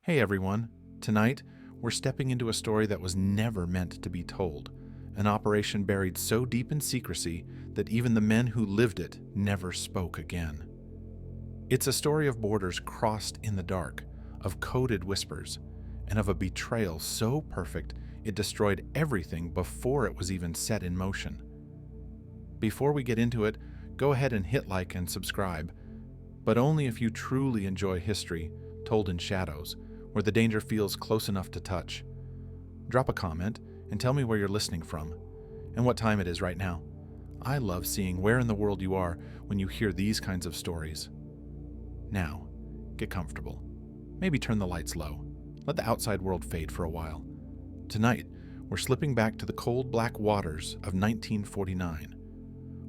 Hey everyone, tonight we're stepping into a story that was never meant to be told, an operation buried so deep in secrecy that even the men who lived it never spoke again. It's a story of borders crossed in the dark, of coded whispers, and of a betrayal so perfect it destroyed everything before it was even set in motion. Before we get into it, go ahead and hit like and subscribe, but only if you truly enjoy history told in shadows, where the danger feels close enough to touch. Drop a comment and tell me where you're listening from and what time it is right now. I love seeing where in the world you are when you hear these kinds of stories. Now, get comfortable. Maybe turn the lights low. Let the outside world fade for a while. Tonight, we're slipping back to the cold black waters of 1949,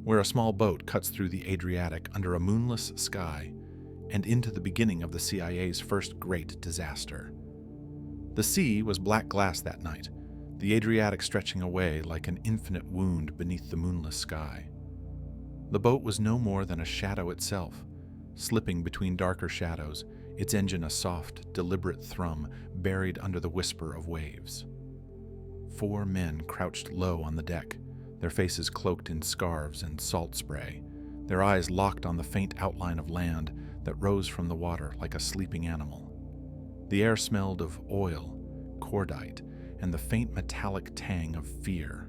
where a small boat cuts through the Adriatic under a moonless sky and into the beginning of the CIA's first great disaster. The sea was black glass that night, the Adriatic stretching away like an infinite wound beneath the moonless sky. The boat was no more than a shadow itself, slipping between darker shadows, its engine a soft, deliberate thrum buried under the whisper of waves. 4 men crouched low on the deck, their faces cloaked in scarves and salt spray, their eyes locked on the faint outline of land that rose from the water like a sleeping animal. The air smelled of oil, cordite, and the faint metallic tang of fear.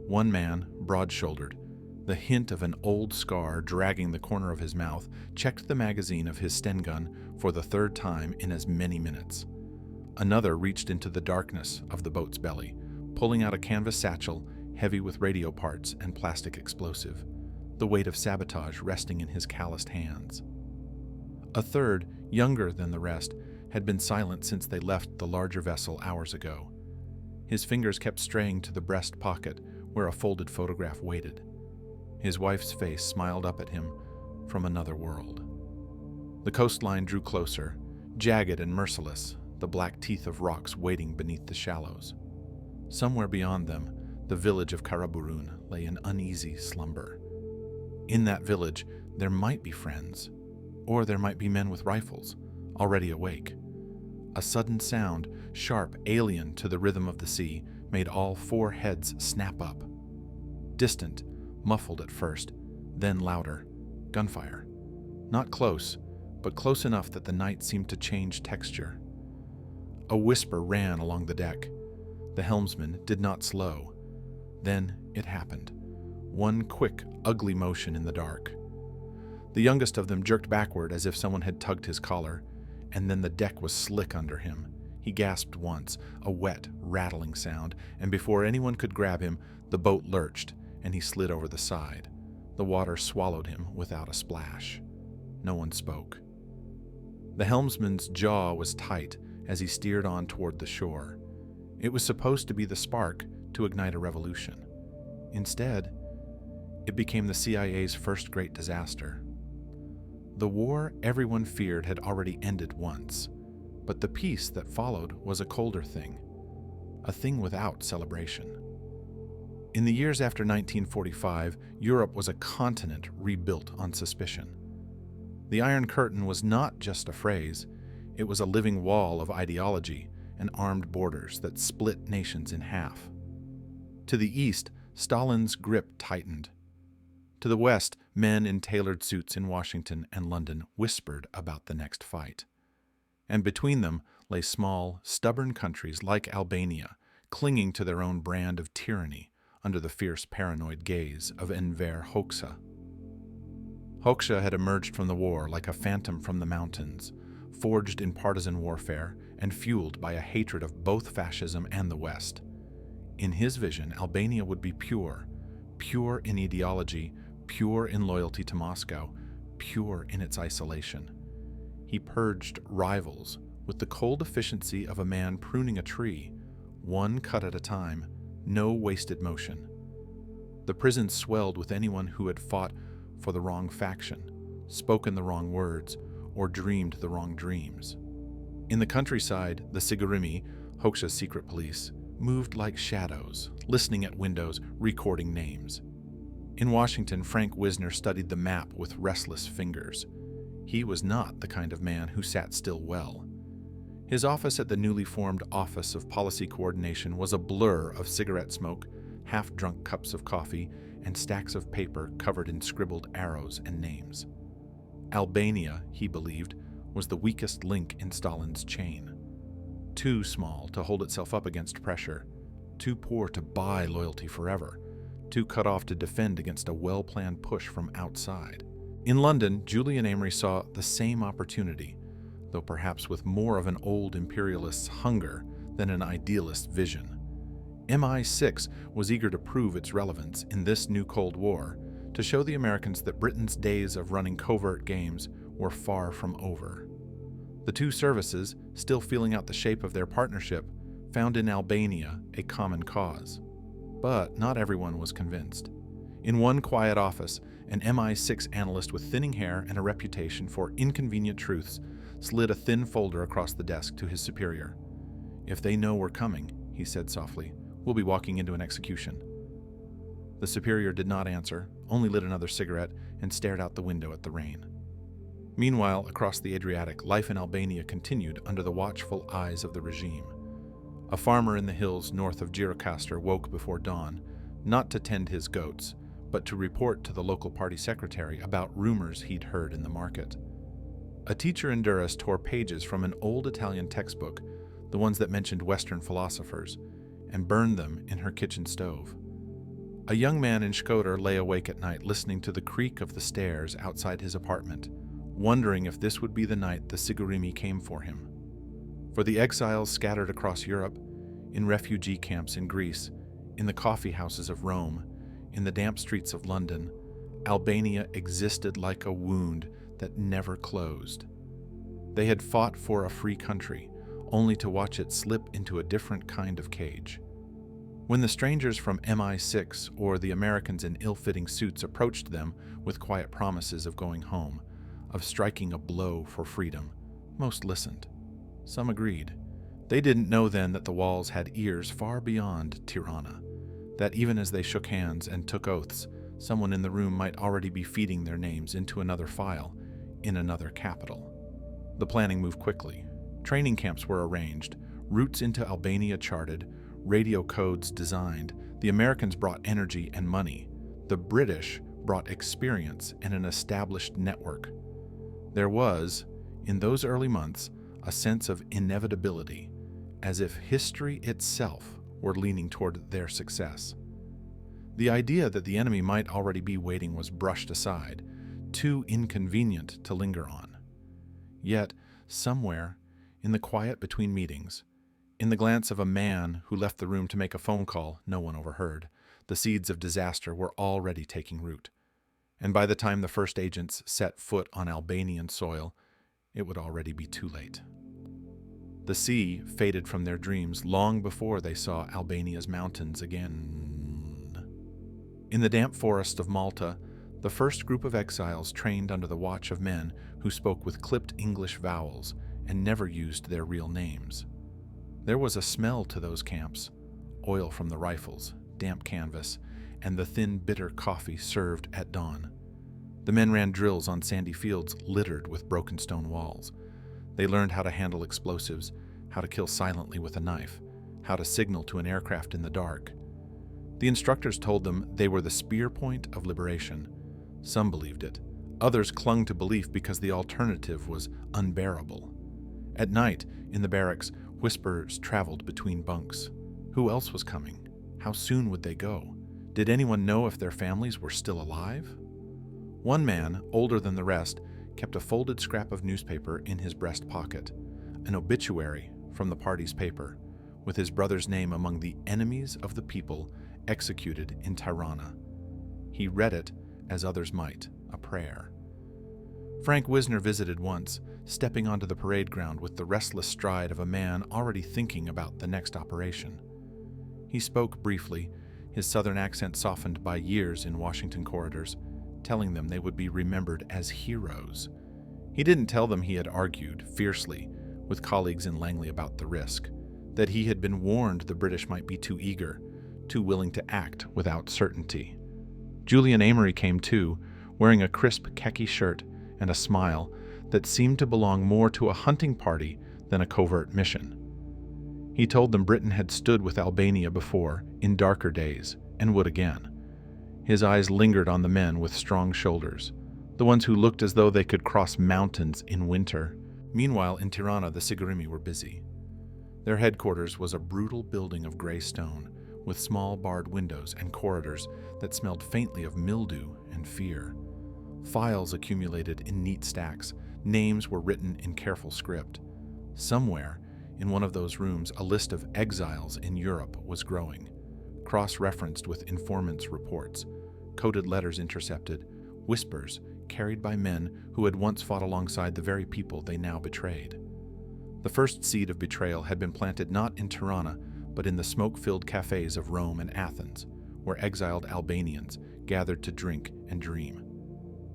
One man, broad-shouldered, the hint of an old scar dragging the corner of his mouth, checked the magazine of his Sten gun for the 3rd time in as many minutes. Another reached into the darkness of the boat's belly, pulling out a canvas satchel heavy with radio parts and plastic explosive, the weight of sabotage resting in his calloused hands. A third, younger than the rest, had been silent since they left the larger vessel hours ago. His fingers kept straying to the breast pocket where a folded photograph waited. His wife's face smiled up at him from another world. The coastline drew closer, jagged and merciless, the black teeth of rocks waiting beneath the shallows. Somewhere beyond them, the village of Karaburun lay in uneasy slumber. In that village, there might be friends, or there might be men with rifles, already awake. A sudden sound, sharp, alien to the rhythm of the sea, made all 4 heads snap up. Distant, muffled at first, then louder. Gunfire. Not close, but close enough that the night seemed to change texture. A whisper ran along the deck. The helmsman did not slow. Then it happened. One quick, ugly motion in the dark. The youngest of them jerked backward as if someone had tugged his collar, and then the deck was slick under him. He gasped once, a wet, rattling sound, and before anyone could grab him, the boat lurched, and he slid over the side. The water swallowed him without a splash. No one spoke. The helmsman's jaw was tight as he steered on toward the shore. It was supposed to be the spark to ignite a revolution. Instead, it became the CIA's first great disaster. The war everyone feared had already ended once, but the peace that followed was a colder thing, a thing without celebration. In the years after 1945, Europe was a continent rebuilt on suspicion. The Iron Curtain was not just a phrase, it was a living wall of ideology and armed borders that split nations in half. To the east, Stalin's grip tightened. To the west, men in tailored suits in Washington and London whispered about the next fight. And between them lay small, stubborn countries like Albania, clinging to their own brand of tyranny under the fierce paranoid gaze of Enver Hoxha. Hoxha had emerged from the war like a phantom from the mountains, forged in partisan warfare and fueled by a hatred of both fascism and the West. In his vision, Albania would be pure in ideology, pure in loyalty to Moscow, pure in its isolation. He purged rivals with the cold efficiency of a man pruning a tree, one cut at a time, no wasted motion. The prison swelled with anyone who had fought for the wrong faction, spoken the wrong words, or dreamed the wrong dreams. In the countryside, the Sigurimi, Hoxha's secret police, moved like shadows, listening at windows, recording names. In Washington, Frank Wisner studied the map with restless fingers. He was not the kind of man who sat still well. His office at the newly formed Office of Policy Coordination was a blur of cigarette smoke, half-drunk cups of coffee, and stacks of paper covered in scribbled arrows and names. Albania, he believed, was the weakest link in Stalin's chain. Too small to hold itself up against pressure, too poor to buy loyalty forever, too cut off to defend against a well-planned push from outside. In London, Julian Amory saw the same opportunity, though perhaps with more of an old imperialist's hunger than an idealist's vision. MI6 was eager to prove its relevance in this new Cold War, to show the Americans that Britain's days of running covert games were far from over. The two services, still feeling out the shape of their partnership, found in Albania a common cause. But not everyone was convinced. In one quiet office, an MI6 analyst with thinning hair and a reputation for inconvenient truths slid a thin folder across the desk to his superior. "If they know we're coming," he said softly, "we'll be walking into an execution." The superior did not answer, only lit another cigarette and stared out the window at the rain. Meanwhile, across the Adriatic, life in Albania continued under the watchful eyes of the regime. A farmer in the hills north of Gjirokastër woke before dawn, not to tend his goats, but to report to the local party secretary about rumors he'd heard in the market. A teacher in Durrës tore pages from an old Italian textbook, the ones that mentioned Western philosophers, and burned them in her kitchen stove. A young man in Shkodër lay awake at night listening to the creak of the stairs outside his apartment, wondering if this would be the night the Sigurimi came for him. For the exiles scattered across Europe, in refugee camps in Greece, in the coffee houses of Rome, in the damp streets of London, Albania existed like a wound that never closed. They had fought for a free country, only to watch it slip into a different kind of cage. When the strangers from MI6 or the Americans in ill-fitting suits approached them with quiet promises of going home, of striking a blow for freedom, most listened. Some agreed. They didn't know then that the walls had ears far beyond Tirana, that even as they shook hands and took oaths, someone in the room might already be feeding their names into another file, in another capital. The planning moved quickly. Training camps were arranged, routes into Albania charted, radio codes designed. The Americans brought energy and money. The British brought experience and an established network. There was, in those early months, a sense of inevitability, as if history itself were leaning toward their success. The idea that the enemy might already be waiting was brushed aside, too inconvenient to linger on. Yet, somewhere, in the quiet between meetings, in the glance of a man who left the room to make a phone call no one overheard, the seeds of disaster were already taking root. And by the time the first agents set foot on Albanian soil, it would already be too late. The sea faded from their dreams long before they saw Albania's mountains again. In the damp forest of Malta, the first group of exiles trained under the watch of men who spoke with clipped English vowels and never used their real names. There was a smell to those camps, oil from the rifles, damp canvas, and the thin, bitter coffee served at dawn. The men ran drills on sandy fields littered with broken stone walls. They learned how to handle explosives, how to kill silently with a knife, how to signal to an aircraft in the dark. The instructors told them they were the spear point of liberation. Some believed it. Others clung to belief because the alternative was unbearable. At night, in the barracks, whispers traveled between bunks. Who else was coming? How soon would they go? Did anyone know if their families were still alive? One man, older than the rest, kept a folded scrap of newspaper in his breast pocket, an obituary from the party's paper, with his brother's name among the enemies of the people executed in Tirana. He read it, as others might, a prayer. Frank Wisner visited once, stepping onto the parade ground with the restless stride of a man already thinking about the next operation. He spoke briefly, his southern accent softened by years in Washington corridors, telling them they would be remembered as heroes. He didn't tell them he had argued fiercely with colleagues in Langley about the risk, that he had been warned the British might be too eager, too willing to act without certainty. Julian Amory came too, wearing a crisp khaki shirt and a smile that seemed to belong more to a hunting party than a covert mission. He told them Britain had stood with Albania before, in darker days, and would again. His eyes lingered on the men with strong shoulders, the ones who looked as though they could cross mountains in winter. Meanwhile, in Tirana, the Sigurimi were busy. Their headquarters was a brutal building of gray stone, with small barred windows and corridors that smelled faintly of mildew and fear. Files accumulated in neat stacks. Names were written in careful script. Somewhere, in one of those rooms, a list of exiles in Europe was growing, cross-referenced with informants' reports, coded letters intercepted, whispers carried by men who had once fought alongside the very people they now betrayed. The first seed of betrayal had been planted not in Tirana, but in the smoke-filled cafés of Rome and Athens, where exiled Albanians gathered to drink and dream.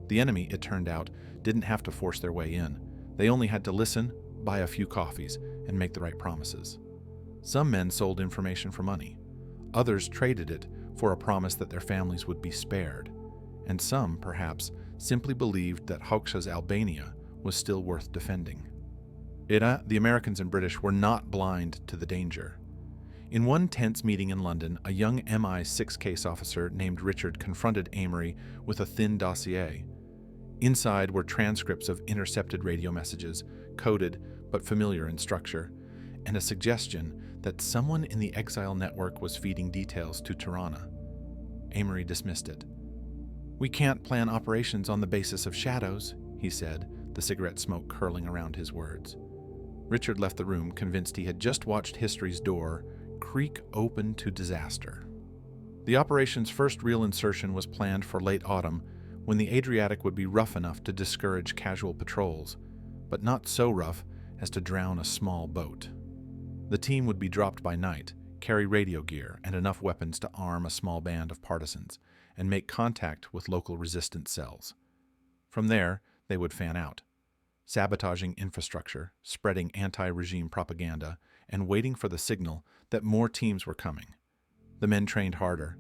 The enemy, it turned out, didn't have to force their way in. They only had to listen, buy a few coffees, and make the right promises. Some men sold information for money. Others traded it for a promise that their families would be spared. And some, perhaps, simply believed that Hoxha's Albania was still worth defending. The Americans and British were not blind to the danger. In one tense meeting in London, a young MI6 case officer named Richard confronted Amory with a thin dossier. Inside were transcripts of intercepted radio messages, coded but familiar in structure, and a suggestion that someone in the exile network was feeding details to Tirana. Amory dismissed it. "We can't plan operations on the basis of shadows," he said, the cigarette smoke curling around his words. Richard left the room, convinced he had just watched history's door creak open to disaster. The operation's first real insertion was planned for late autumn, when the Adriatic would be rough enough to discourage casual patrols, but not so rough as to drown a small boat. The team would be dropped by night, carry radio gear and enough weapons to arm a small band of partisans, and make contact with local resistance cells. From there, they would fan out, sabotaging infrastructure, spreading anti-regime propaganda, and waiting for the signal that more teams were coming. The men trained harder.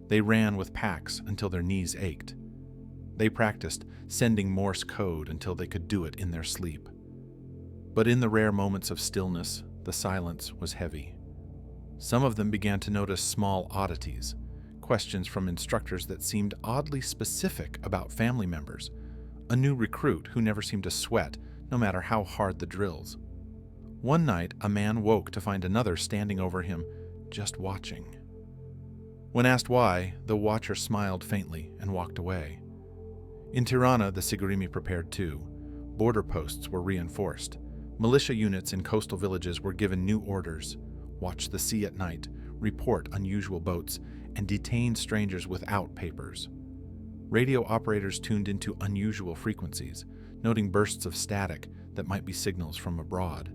They ran with packs until their knees ached. They practiced sending Morse code until they could do it in their sleep. But in the rare moments of stillness, the silence was heavy. Some of them began to notice small oddities, questions from instructors that seemed oddly specific about family members, a new recruit who never seemed to sweat no matter how hard the drills. One night, a man woke to find another standing over him, just watching. When asked why, the watcher smiled faintly and walked away. In Tirana, the Sigurimi prepared too. Border posts were reinforced. Militia units in coastal villages were given new orders: watch the sea at night, report unusual boats, and detain strangers without papers. Radio operators tuned into unusual frequencies, noting bursts of static that might be signals from abroad.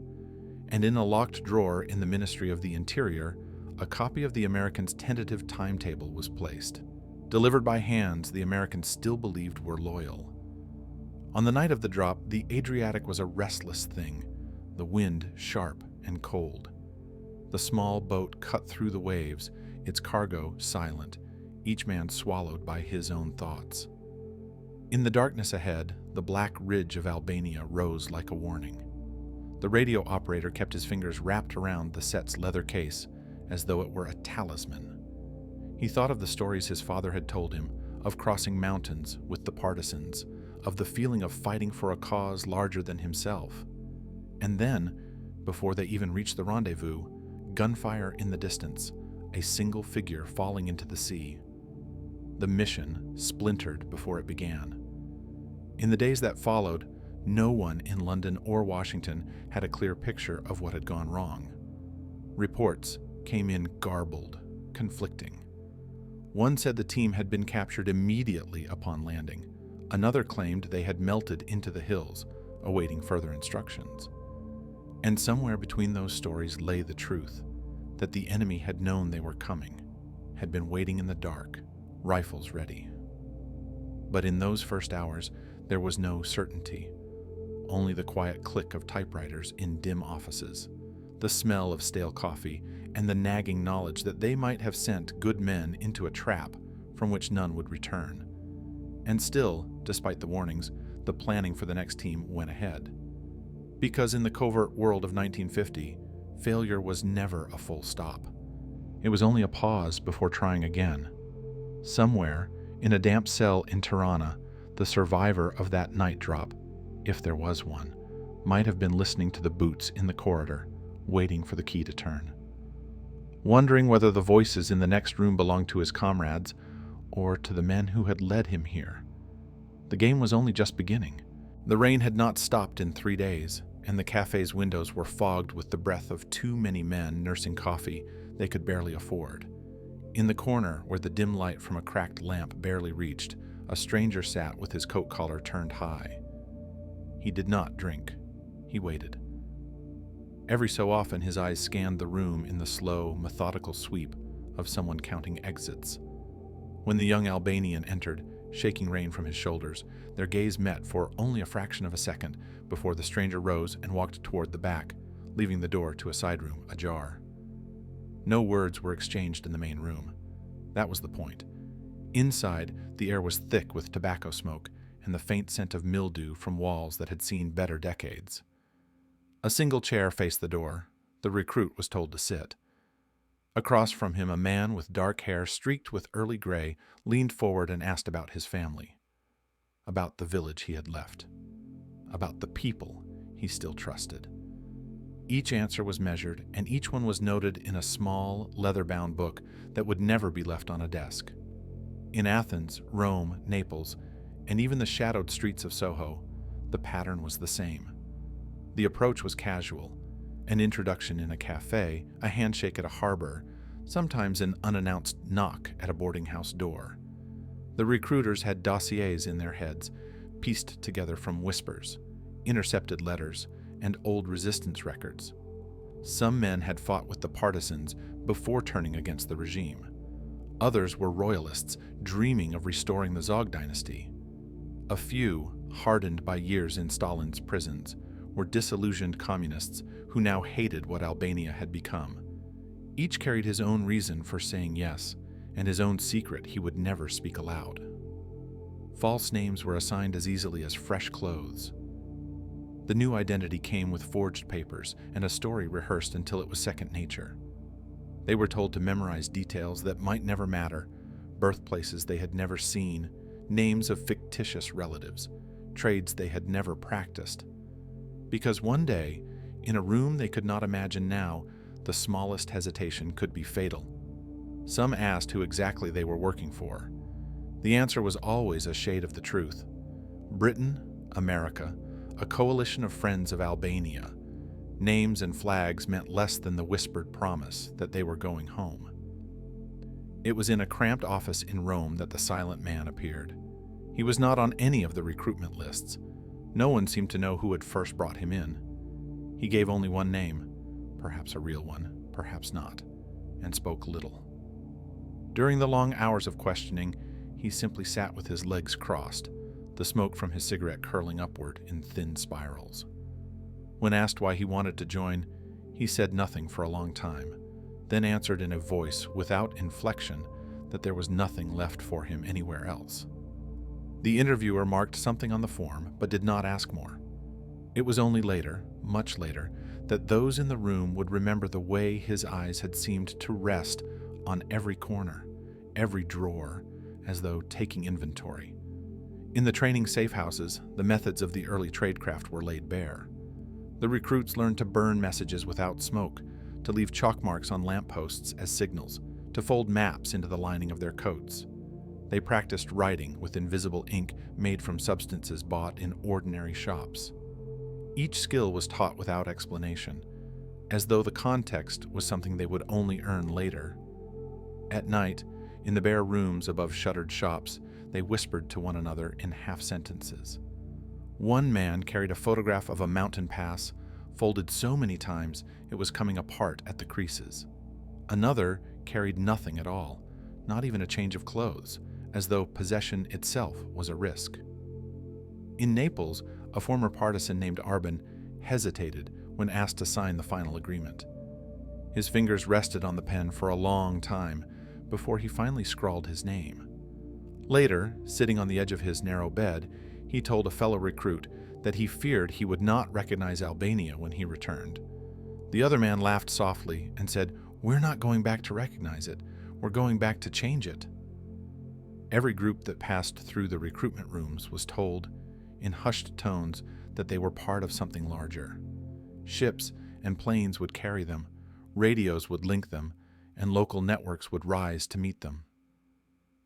And in a locked drawer in the Ministry of the Interior, a copy of the Americans' tentative timetable was placed, delivered by hands the Americans still believed were loyal. On the night of the drop, the Adriatic was a restless thing, the wind sharp and cold. The small boat cut through the waves, its cargo silent, each man swallowed by his own thoughts. In the darkness ahead, the black ridge of Albania rose like a warning. The radio operator kept his fingers wrapped around the set's leather case as though it were a talisman. He thought of the stories his father had told him, of crossing mountains with the partisans, of the feeling of fighting for a cause larger than himself. And then, before they even reached the rendezvous, gunfire in the distance, a single figure falling into the sea. The mission splintered before it began. In the days that followed, no one in London or Washington had a clear picture of what had gone wrong. Reports came in garbled, conflicting. One said the team had been captured immediately upon landing. Another claimed they had melted into the hills, awaiting further instructions. And somewhere between those stories lay the truth, that the enemy had known they were coming, had been waiting in the dark, rifles ready. But in those first hours, there was no certainty, only the quiet click of typewriters in dim offices, the smell of stale coffee, and the nagging knowledge that they might have sent good men into a trap from which none would return. And still, despite the warnings, the planning for the next team went ahead. Because in the covert world of 1950, failure was never a full stop. It was only a pause before trying again. Somewhere, in a damp cell in Tirana, the survivor of that night drop, if there was one, might have been listening to the boots in the corridor, waiting for the key to turn. Wondering whether the voices in the next room belonged to his comrades or to the men who had led him here. The game was only just beginning. The rain had not stopped in 3 days, and the café's windows were fogged with the breath of too many men nursing coffee they could barely afford. In the corner, where the dim light from a cracked lamp barely reached, a stranger sat with his coat collar turned high. He did not drink. He waited. Every so often his eyes scanned the room in the slow, methodical sweep of someone counting exits. When the young Albanian entered, shaking rain from his shoulders, their gaze met for only a fraction of a second before the stranger rose and walked toward the back, leaving the door to a side room ajar. No words were exchanged in the main room. That was the point. Inside, the air was thick with tobacco smoke and the faint scent of mildew from walls that had seen better decades. A single chair faced the door. The recruit was told to sit. Across from him, a man with dark hair streaked with early gray leaned forward and asked about his family, about the village he had left, about the people he still trusted. Each answer was measured, and each one was noted in a small, leather-bound book that would never be left on a desk. In Athens, Rome, Naples, and even the shadowed streets of Soho, the pattern was the same. The approach was casual, an introduction in a café, a handshake at a harbor, sometimes an unannounced knock at a boarding house door. The recruiters had dossiers in their heads, pieced together from whispers, intercepted letters, and old resistance records. Some men had fought with the partisans before turning against the regime. Others were royalists dreaming of restoring the Zog dynasty. A few, hardened by years in Stalin's prisons, were disillusioned communists who now hated what Albania had become. Each carried his own reason for saying yes, and his own secret he would never speak aloud. False names were assigned as easily as fresh clothes. The new identity came with forged papers and a story rehearsed until it was second nature. They were told to memorize details that might never matter, birthplaces they had never seen, names of fictitious relatives, trades they had never practiced. Because one day, in a room they could not imagine now, the smallest hesitation could be fatal. Some asked who exactly they were working for. The answer was always a shade of the truth. Britain, America, a coalition of friends of Albania. Names and flags meant less than the whispered promise that they were going home. It was in a cramped office in Rome that the silent man appeared. He was not on any of the recruitment lists. No one seemed to know who had first brought him in. He gave only one name, perhaps a real one, perhaps not, and spoke little. During the long hours of questioning, he simply sat with his legs crossed, the smoke from his cigarette curling upward in thin spirals. When asked why he wanted to join, he said nothing for a long time, then answered in a voice without inflection that there was nothing left for him anywhere else. The interviewer marked something on the form, but did not ask more. It was only later, much later, that those in the room would remember the way his eyes had seemed to rest on every corner, every drawer, as though taking inventory. In the training safehouses, the methods of the early tradecraft were laid bare. The recruits learned to burn messages without smoke, to leave chalk marks on lampposts as signals, to fold maps into the lining of their coats. They practiced writing with invisible ink made from substances bought in ordinary shops. Each skill was taught without explanation, as though the context was something they would only earn later. At night, in the bare rooms above shuttered shops, they whispered to one another in half-sentences. One man carried a photograph of a mountain pass, folded so many times it was coming apart at the creases. Another carried nothing at all, not even a change of clothes, as though possession itself was a risk. In Naples, a former partisan named Arban hesitated when asked to sign the final agreement. His fingers rested on the pen for a long time before he finally scrawled his name. Later, sitting on the edge of his narrow bed, he told a fellow recruit that he feared he would not recognize Albania when he returned. The other man laughed softly and said, "We're not going back to recognize it. We're going back to change it." Every group that passed through the recruitment rooms was told, in hushed tones, that they were part of something larger. Ships and planes would carry them, radios would link them, and local networks would rise to meet them.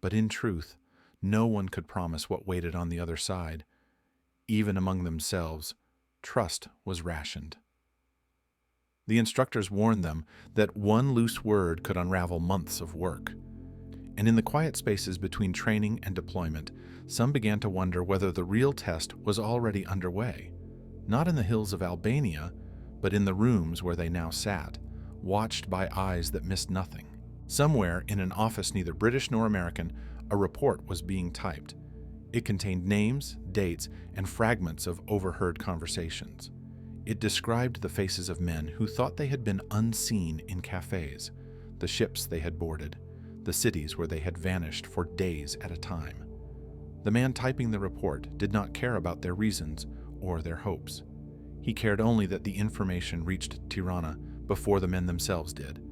But in truth, no one could promise what waited on the other side. Even among themselves, trust was rationed. The instructors warned them that one loose word could unravel months of work. And in the quiet spaces between training and deployment, some began to wonder whether the real test was already underway, not in the hills of Albania, but in the rooms where they now sat, watched by eyes that missed nothing. Somewhere in an office neither British nor American, a report was being typed. It contained names, dates, and fragments of overheard conversations. It described the faces of men who thought they had been unseen in cafés, the ships they had boarded, the cities where they had vanished for days at a time. The man typing the report did not care about their reasons or their hopes. He cared only that the information reached Tirana before the men themselves did.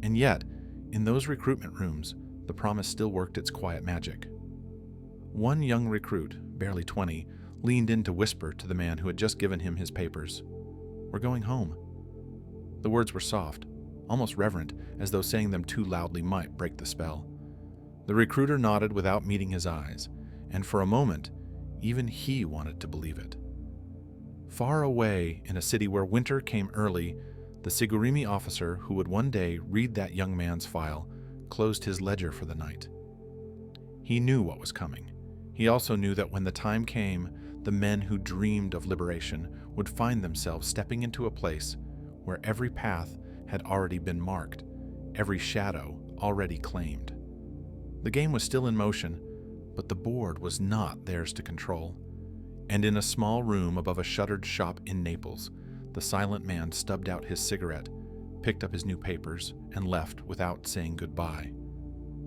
And yet, in those recruitment rooms, the promise still worked its quiet magic. One young recruit, barely 20, leaned in to whisper to the man who had just given him his papers, "We're going home." The words were soft, almost reverent, as though saying them too loudly might break the spell. The recruiter nodded without meeting his eyes, and for a moment, even he wanted to believe it. Far away, in a city where winter came early, the Sigurimi officer who would one day read that young man's file closed his ledger for the night. He knew what was coming. He also knew that when the time came, the men who dreamed of liberation would find themselves stepping into a place where every path had already been marked, every shadow already claimed. The game was still in motion, but the board was not theirs to control. And in a small room above a shuttered shop in Naples, the silent man stubbed out his cigarette, picked up his new papers, and left without saying goodbye.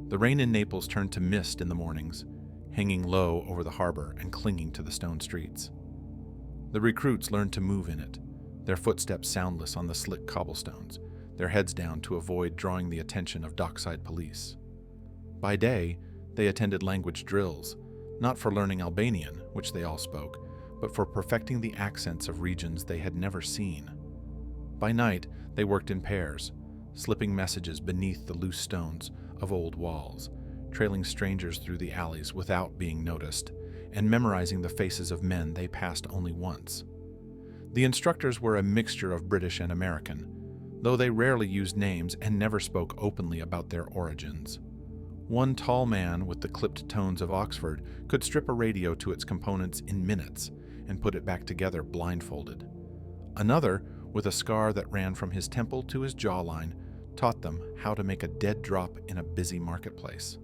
The rain in Naples turned to mist in the mornings, hanging low over the harbor and clinging to the stone streets. The recruits learned to move in it, their footsteps soundless on the slick cobblestones, their heads down to avoid drawing the attention of dockside police. By day, they attended language drills, not for learning Albanian, which they all spoke, but for perfecting the accents of regions they had never seen. By night, they worked in pairs, slipping messages beneath the loose stones of old walls, trailing strangers through the alleys without being noticed, and memorizing the faces of men they passed only once. The instructors were a mixture of British and American, though they rarely used names and never spoke openly about their origins. One tall man with the clipped tones of Oxford could strip a radio to its components in minutes and put it back together blindfolded. Another, with a scar that ran from his temple to his jawline, taught them how to make a dead drop in a busy marketplace.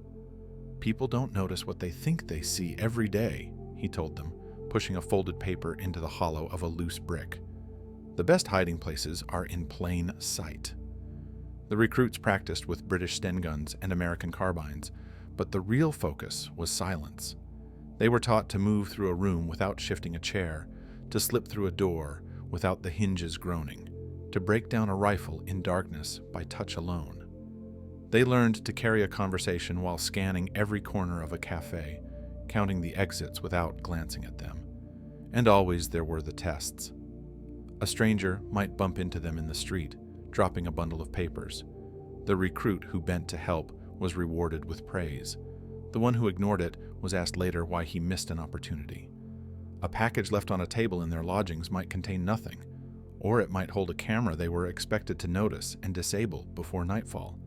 "People don't notice what they think they see every day," he told them, pushing a folded paper into the hollow of a loose brick. "The best hiding places are in plain sight." The recruits practiced with British Sten guns and American carbines, but the real focus was silence. They were taught to move through a room without shifting a chair, to slip through a door without the hinges groaning, to break down a rifle in darkness by touch alone. They learned to carry a conversation while scanning every corner of a café, counting the exits without glancing at them. And always there were the tests. A stranger might bump into them in the street, dropping a bundle of papers. The recruit who bent to help was rewarded with praise. The one who ignored it was asked later why he missed an opportunity. A package left on a table in their lodgings might contain nothing, or it might hold a camera they were expected to notice and disable before nightfall.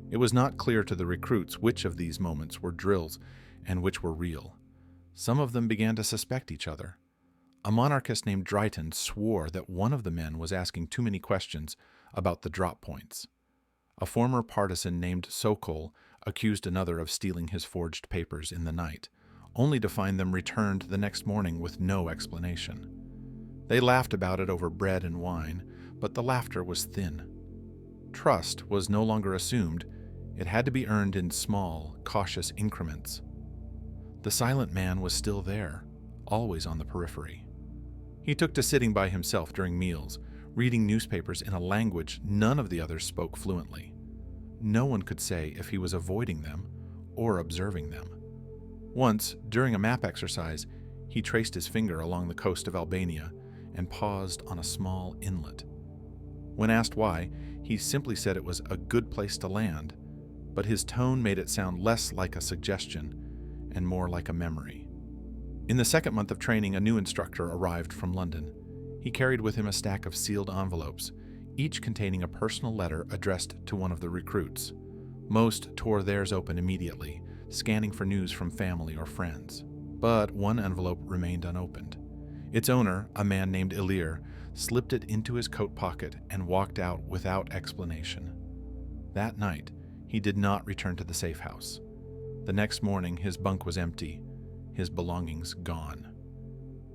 It was not clear to the recruits which of these moments were drills and which were real. Some of them began to suspect each other. A monarchist named Dryton swore that one of the men was asking too many questions about the drop points. A former partisan named Sokol accused another of stealing his forged papers in the night, only to find them returned the next morning with no explanation. They laughed about it over bread and wine, but the laughter was thin. Trust was no longer assumed. It had to be earned in small, cautious increments. The silent man was still there, always on the periphery. He took to sitting by himself during meals, reading newspapers in a language none of the others spoke fluently. No one could say if he was avoiding them or observing them. Once, during a map exercise, he traced his finger along the coast of Albania and paused on a small inlet. When asked why, he simply said it was a good place to land, but his tone made it sound less like a suggestion and more like a memory. In the second month of training, a new instructor arrived from London. He carried with him a stack of sealed envelopes, each containing a personal letter addressed to one of the recruits. Most tore theirs open immediately, scanning for news from family or friends. But one envelope remained unopened. Its owner, a man named Ilir, slipped it into his coat pocket and walked out without explanation. That night, he did not return to the safe house. The next morning, his bunk was empty, his belongings gone.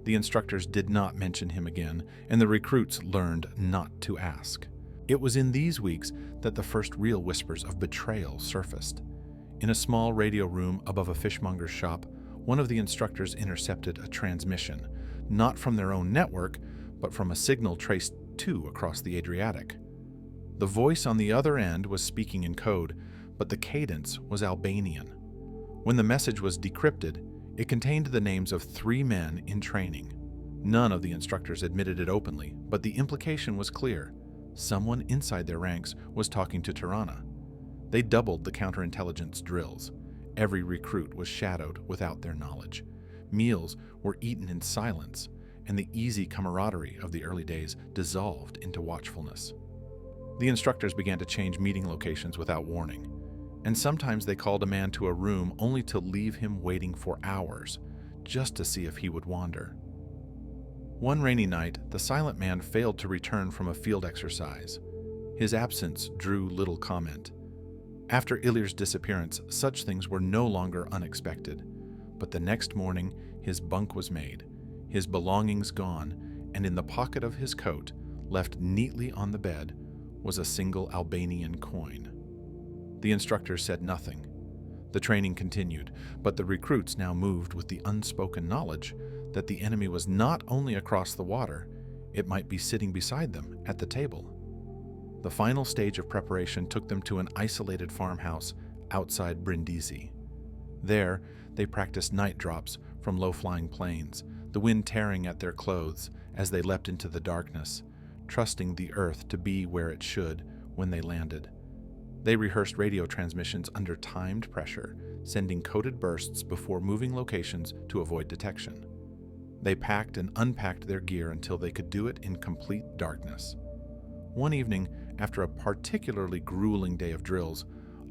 The instructors did not mention him again, and the recruits learned not to ask. It was in these weeks that the first real whispers of betrayal surfaced. In a small radio room above a fishmonger's shop, one of the instructors intercepted a transmission, not from their own network, but from a signal traced to across the Adriatic. The voice on the other end was speaking in code, but the cadence was Albanian. When the message was decrypted, it contained the names of 3 men in training. None of the instructors admitted it openly, but the implication was clear. Someone inside their ranks was talking to Tirana. They doubled the counterintelligence drills. Every recruit was shadowed without their knowledge. Meals were eaten in silence, and the easy camaraderie of the early days dissolved into watchfulness. The instructors began to change meeting locations without warning, and sometimes they called a man to a room only to leave him waiting for hours, just to see if he would wander. One rainy night, the silent man failed to return from a field exercise. His absence drew little comment. After Ilir's disappearance, such things were no longer unexpected. But the next morning, his bunk was made, his belongings gone, and in the pocket of his coat, left neatly on the bed, was a single Albanian coin. The instructors said nothing. The training continued, but the recruits now moved with the unspoken knowledge that the enemy was not only across the water, it might be sitting beside them at the table. The final stage of preparation took them to an isolated farmhouse outside Brindisi. There, they practiced night drops from low-flying planes, the wind tearing at their clothes as they leapt into the darkness, trusting the earth to be where it should when they landed. They rehearsed radio transmissions under timed pressure, sending coded bursts before moving locations to avoid detection. They packed and unpacked their gear until they could do it in complete darkness. One evening, after a particularly grueling day of drills,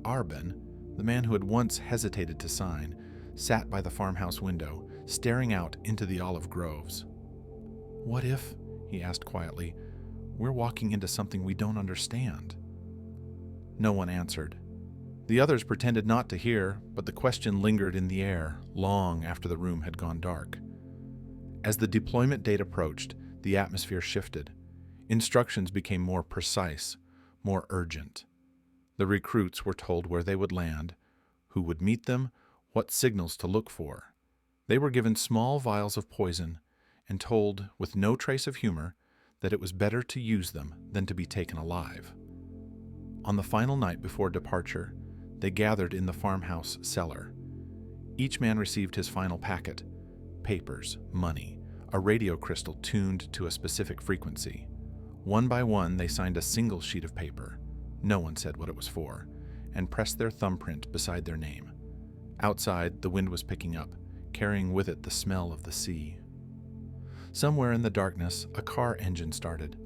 Arben, the man who had once hesitated to sign, sat by the farmhouse window, staring out into the olive groves. "What if," he asked quietly, "we're walking into something we don't understand?" No one answered. The others pretended not to hear, but the question lingered in the air long after the room had gone dark. As the deployment date approached, the atmosphere shifted. Instructions became more precise, more urgent. The recruits were told where they would land, who would meet them, what signals to look for. They were given small vials of poison and told, with no trace of humor, that it was better to use them than to be taken alive. On the final night before departure, they gathered in the farmhouse cellar. Each man received his final packet: papers, money, a radio crystal tuned to a specific frequency. One by one, they signed a single sheet of paper. No one said what it was for, and pressed their thumbprint beside their name. Outside, the wind was picking up, carrying with it the smell of the sea. Somewhere in the darkness, a car engine started.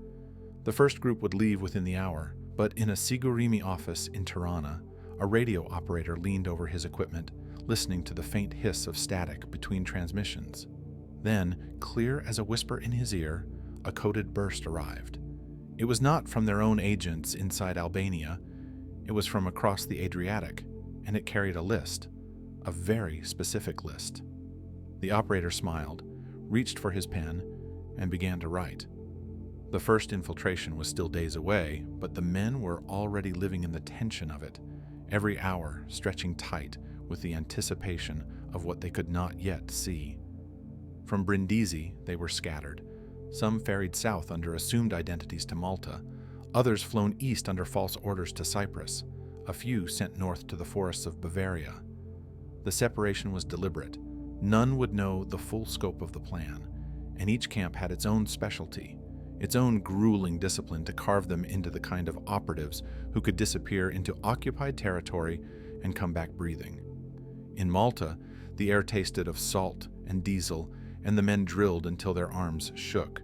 The first group would leave within the hour, but in a Sigurimi office in Tirana, a radio operator leaned over his equipment, listening to the faint hiss of static between transmissions. Then, clear as a whisper in his ear, a coded burst arrived. It was not from their own agents inside Albania. It was from across the Adriatic, and it carried a list, a very specific list. The operator smiled, reached for his pen, and began to write. The first infiltration was still days away, but the men were already living in the tension of it, every hour stretching tight with the anticipation of what they could not yet see. From Brindisi, they were scattered. Some ferried south under assumed identities to Malta, others flown east under false orders to Cyprus, a few sent north to the forests of Bavaria. The separation was deliberate. None would know the full scope of the plan, and each camp had its own specialty, its own grueling discipline to carve them into the kind of operatives who could disappear into occupied territory and come back breathing. In Malta, the air tasted of salt and diesel, and the men drilled until their arms shook.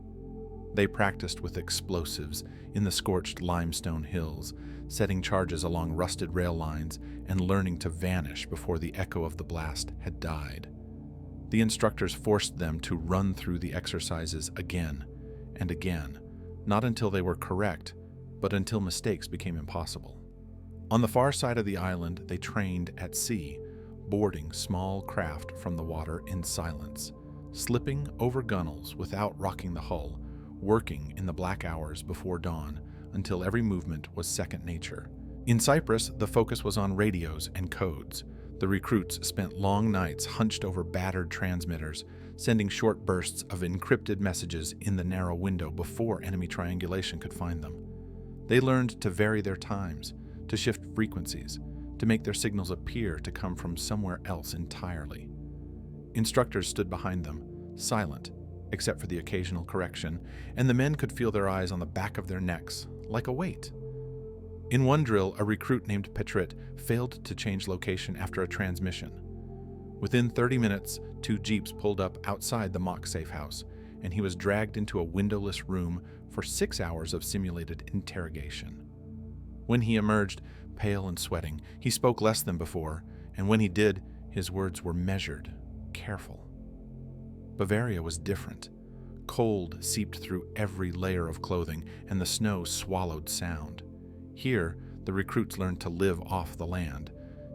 They practiced with explosives in the scorched limestone hills, setting charges along rusted rail lines and learning to vanish before the echo of the blast had died. The instructors forced them to run through the exercises again and again, not until they were correct, but until mistakes became impossible. On the far side of the island, they trained at sea, boarding small craft from the water in silence, slipping over gunwales without rocking the hull, working in the black hours before dawn until every movement was second nature. In Cyprus, the focus was on radios and codes. The recruits spent long nights hunched over battered transmitters, sending short bursts of encrypted messages in the narrow window before enemy triangulation could find them. They learned to vary their times, to shift frequencies, to make their signals appear to come from somewhere else entirely. Instructors stood behind them, silent, except for the occasional correction, and the men could feel their eyes on the back of their necks, like a weight. In one drill, a recruit named Petrit failed to change location after a transmission. Within 30 minutes, 2 jeeps pulled up outside the mock safe house, and he was dragged into a windowless room for 6 hours of simulated interrogation. When he emerged, pale and sweating, he spoke less than before, and when he did, his words were measured, careful. Bavaria was different. Cold seeped through every layer of clothing, and the snow swallowed sound. Here, the recruits learned to live off the land,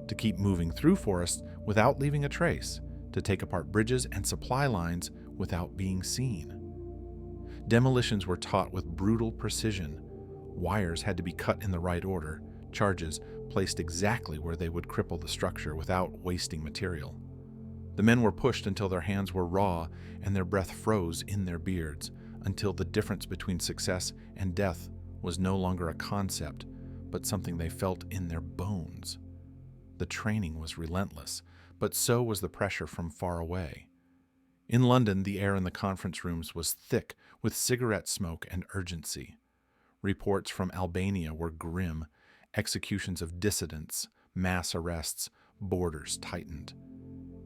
to keep moving through forests without leaving a trace, to take apart bridges and supply lines without being seen. Demolitions were taught with brutal precision. Wires had to be cut in the right order, charges placed exactly where they would cripple the structure without wasting material. The men were pushed until their hands were raw and their breath froze in their beards, until the difference between success and death was no longer a concept, but something they felt in their bones. The training was relentless, but so was the pressure from far away. In London, the air in the conference rooms was thick with cigarette smoke and urgency. Reports from Albania were grim: executions of dissidents, mass arrests, borders tightened.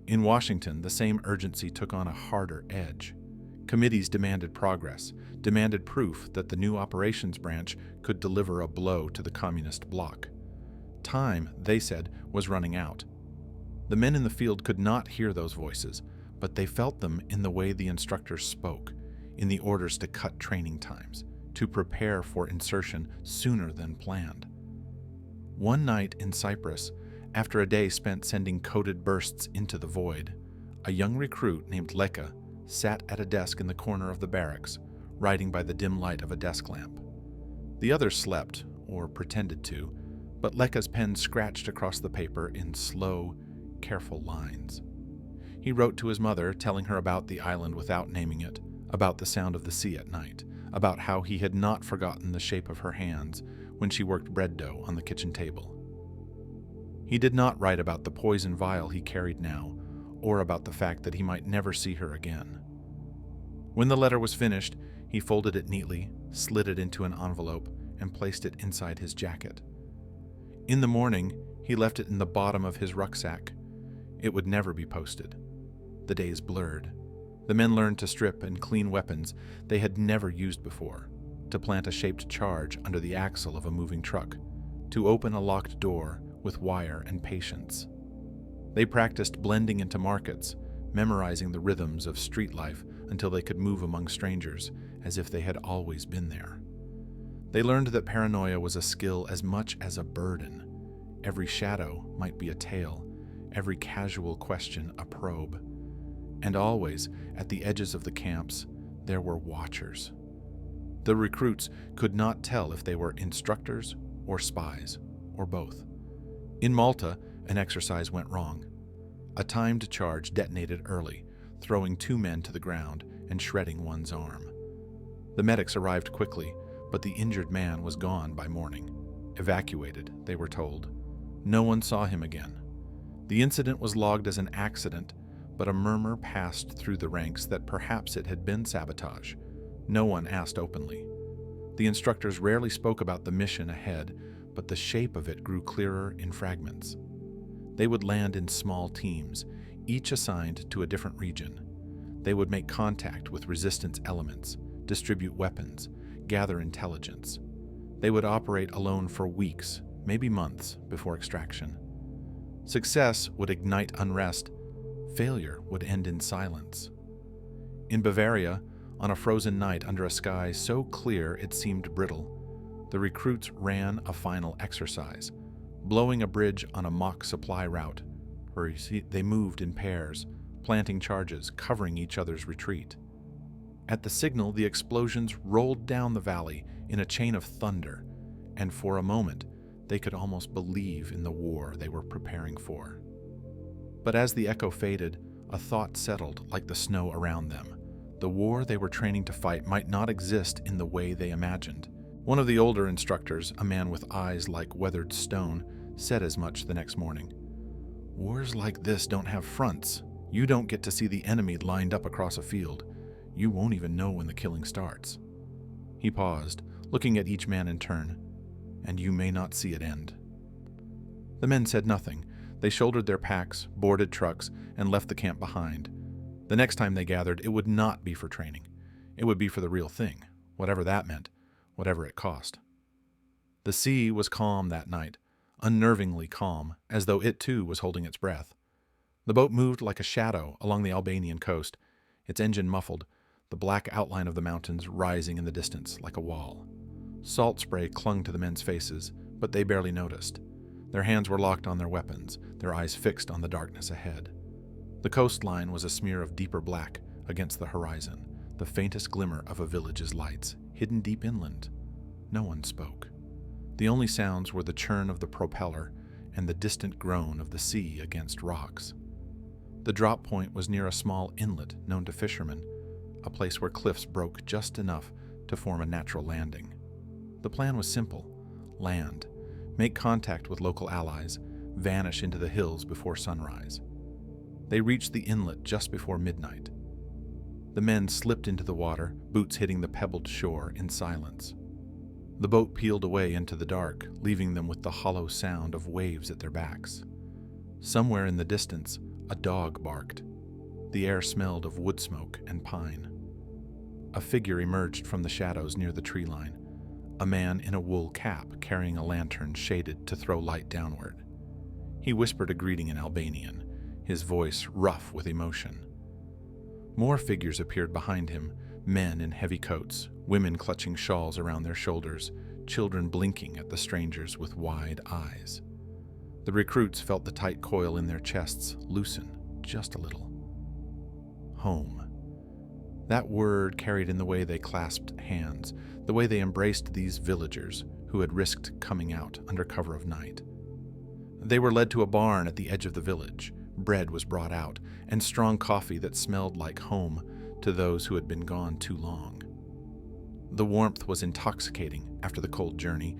In Washington, the same urgency took on a harder edge. Committees demanded progress, demanded proof that the new operations branch could deliver a blow to the communist bloc. Time, they said, was running out. The men in the field could not hear those voices, but they felt them in the way the instructors spoke, in the orders to cut training times, to prepare for insertion sooner than planned. One night in Cyprus, after a day spent sending coded bursts into the void, a young recruit named Leka sat at a desk in the corner of the barracks, writing by the dim light of a desk lamp. The others slept, or pretended to, but Leka's pen scratched across the paper in slow, careful lines. He wrote to his mother, telling her about the island without naming it, about the sound of the sea at night, about how he had not forgotten the shape of her hands when she worked bread dough on the kitchen table. He did not write about the poison vial he carried now, or about the fact that he might never see her again. When the letter was finished, he folded it neatly, slid it into an envelope, and placed it inside his jacket. In the morning, he left it in the bottom of his rucksack. It would never be posted. The days blurred. The men learned to strip and clean weapons they had never used before, to plant a shaped charge under the axle of a moving truck, to open a locked door with wire and patience. They practiced blending into markets, memorizing the rhythms of street life until they could move among strangers as if they had always been there. They learned that paranoia was a skill as much as a burden. Every shadow might be a tale, every casual question a probe. And always, at the edges of the camps, there were watchers. The recruits could not tell if they were instructors or spies, or both. In Malta, an exercise went wrong. A timed charge detonated early, throwing 2 men to the ground and shredding one's arm. The medics arrived quickly, but the injured man was gone by morning. Evacuated, they were told. No one saw him again. The incident was logged as an accident, but a murmur passed through the ranks that perhaps it had been sabotage. No one asked openly. The instructors rarely spoke about the mission ahead, but the shape of it grew clearer in fragments. They would land in small teams, each assigned to a different region. They would make contact with resistance elements, distribute weapons, gather intelligence. They would operate alone for weeks, maybe months, before extraction. Success would ignite unrest. Failure would end in silence. In Bavaria, on a frozen night under a sky so clear it seemed brittle, the recruits ran a final exercise, blowing a bridge on a mock supply route, where they moved in pairs, planting charges, covering each other's retreat. At the signal, the explosions rolled down the valley in a chain of thunder, and for a moment, they could almost believe in the war they were preparing for. But as the echo faded, a thought settled like the snow around them. The war they were training to fight might not exist in the way they imagined. One of the older instructors, a man with eyes like weathered stone, said as much the next morning. "Wars like this don't have fronts. You don't get to see the enemy lined up across a field. You won't even know when the killing starts." He paused, looking at each man in turn. "And you may not see it end." The men said nothing. They shouldered their packs, boarded trucks, and left the camp behind. The next time they gathered, it would not be for training. It would be for the real thing, whatever that meant, whatever it cost. The sea was calm that night, unnervingly calm, as though it too was holding its breath. The boat moved like a shadow along the Albanian coast, its engine muffled, the black outline of the mountains rising in the distance like a wall. Salt spray clung to the men's faces, but they barely noticed. Their hands were locked on their weapons, their eyes fixed on the darkness ahead. The coastline was a smear of deeper black against the horizon, the faintest glimmer of a village's lights, hidden deep inland. No one spoke. The only sounds were the churn of the propeller and the distant groan of the sea against rocks. The drop point was near a small inlet known to fishermen, a place where cliffs broke just enough to form a natural landing. The plan was simple: land, make contact with local allies, vanish into the hills before sunrise. They reached the inlet just before midnight. The men slipped into the water, boots hitting the pebbled shore in silence. The boat peeled away into the dark, leaving them with the hollow sound of waves at their backs. Somewhere in the distance, a dog barked. The air smelled of wood smoke and pine. A figure emerged from the shadows near the tree line, a man in a wool cap carrying a lantern shaded to throw light downward. He whispered a greeting in Albanian, his voice rough with emotion. More figures appeared behind him, men in heavy coats, women clutching shawls around their shoulders, children blinking at the strangers with wide eyes. The recruits felt the tight coil in their chests loosen just a little. Home. That word carried in the way they clasped hands, the way they embraced these villagers who had risked coming out under cover of night. They were led to a barn at the edge of the village. Bread was brought out, and strong coffee that smelled like home to those who had been gone too long. The warmth was intoxicating after the cold journey,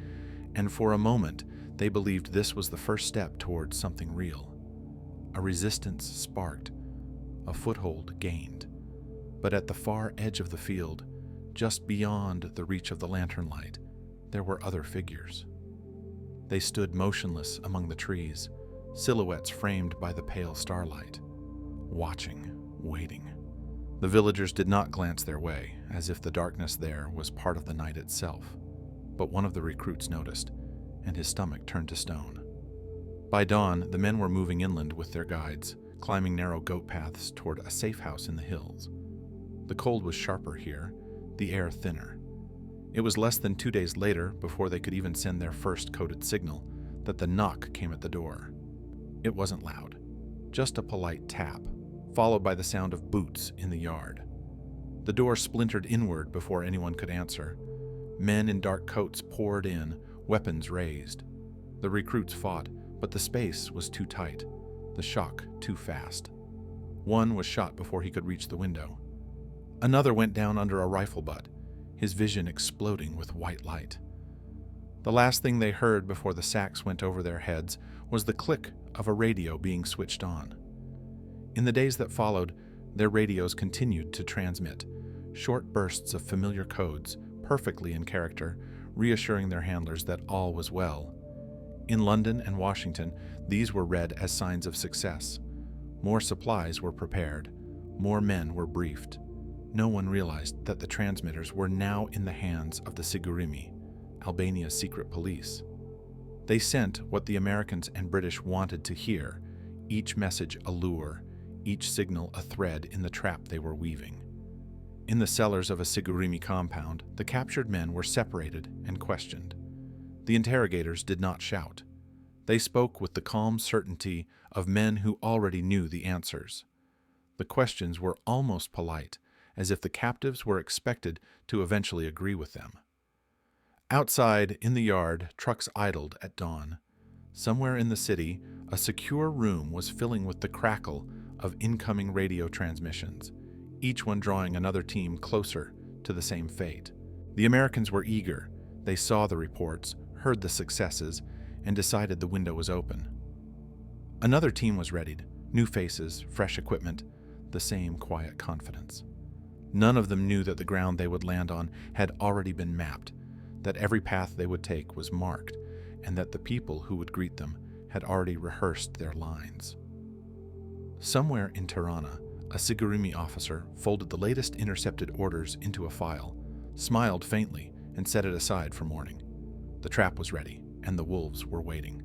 and for a moment they believed this was the first step towards something real. A resistance sparked, a foothold gained. But at the far edge of the field, just beyond the reach of the lantern light, there were other figures. They stood motionless among the trees, silhouettes framed by the pale starlight, watching, waiting. The villagers did not glance their way, as if the darkness there was part of the night itself. But one of the recruits noticed, and his stomach turned to stone. By dawn, the men were moving inland with their guides, climbing narrow goat paths toward a safe house in the hills. The cold was sharper here, the air thinner. It was less than 2 days later, before they could even send their first coded signal, that the knock came at the door. It wasn't loud, just a polite tap, followed by the sound of boots in the yard. The door splintered inward before anyone could answer. Men in dark coats poured in, weapons raised. The recruits fought, but the space was too tight, the shock too fast. One was shot before he could reach the window. Another went down under a rifle butt, his vision exploding with white light. The last thing they heard before the sacks went over their heads was the click of a radio being switched on. In the days that followed, their radios continued to transmit short bursts of familiar codes, perfectly in character, reassuring their handlers that all was well. In London and Washington, these were read as signs of success. More supplies were prepared. More men were briefed. No one realized that the transmitters were now in the hands of the Sigurimi, Albania's secret police. They sent what the Americans and British wanted to hear, each message a lure, each signal a thread in the trap they were weaving. In the cellars of a Sigurimi compound, the captured men were separated and questioned. The interrogators did not shout. They spoke with the calm certainty of men who already knew the answers. The questions were almost polite, as if the captives were expected to eventually agree with them. Outside, in the yard, trucks idled at dawn. Somewhere in the city, a secure room was filling with the crackle of incoming radio transmissions, each one drawing another team closer to the same fate. The Americans were eager. They saw the reports, heard the successes, and decided the window was open. Another team was readied, new faces, fresh equipment, the same quiet confidence. None of them knew that the ground they would land on had already been mapped, that every path they would take was marked, and that the people who would greet them had already rehearsed their lines. Somewhere in Tirana, a Sigurimi officer folded the latest intercepted orders into a file, smiled faintly, and set it aside for morning. The trap was ready, and the wolves were waiting.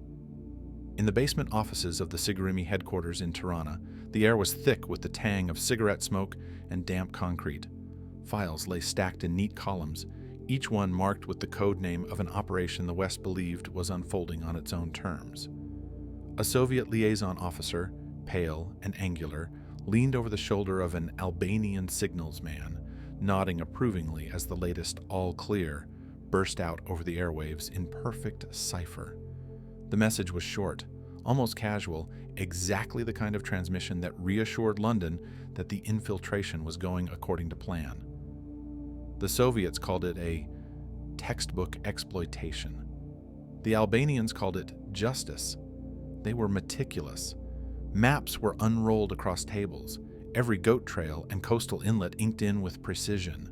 In the basement offices of the Sigurimi headquarters in Tirana, the air was thick with the tang of cigarette smoke and damp concrete. Files lay stacked in neat columns, each one marked with the code name of an operation the West believed was unfolding on its own terms. A Soviet liaison officer, pale and angular, leaned over the shoulder of an Albanian signals man, nodding approvingly as the latest all clear burst out over the airwaves in perfect cipher. The message was short, almost casual, exactly the kind of transmission that reassured London that the infiltration was going according to plan. The Soviets called it a textbook exploitation. The Albanians called it justice. They were meticulous. Maps were unrolled across tables, every goat trail and coastal inlet inked in with precision.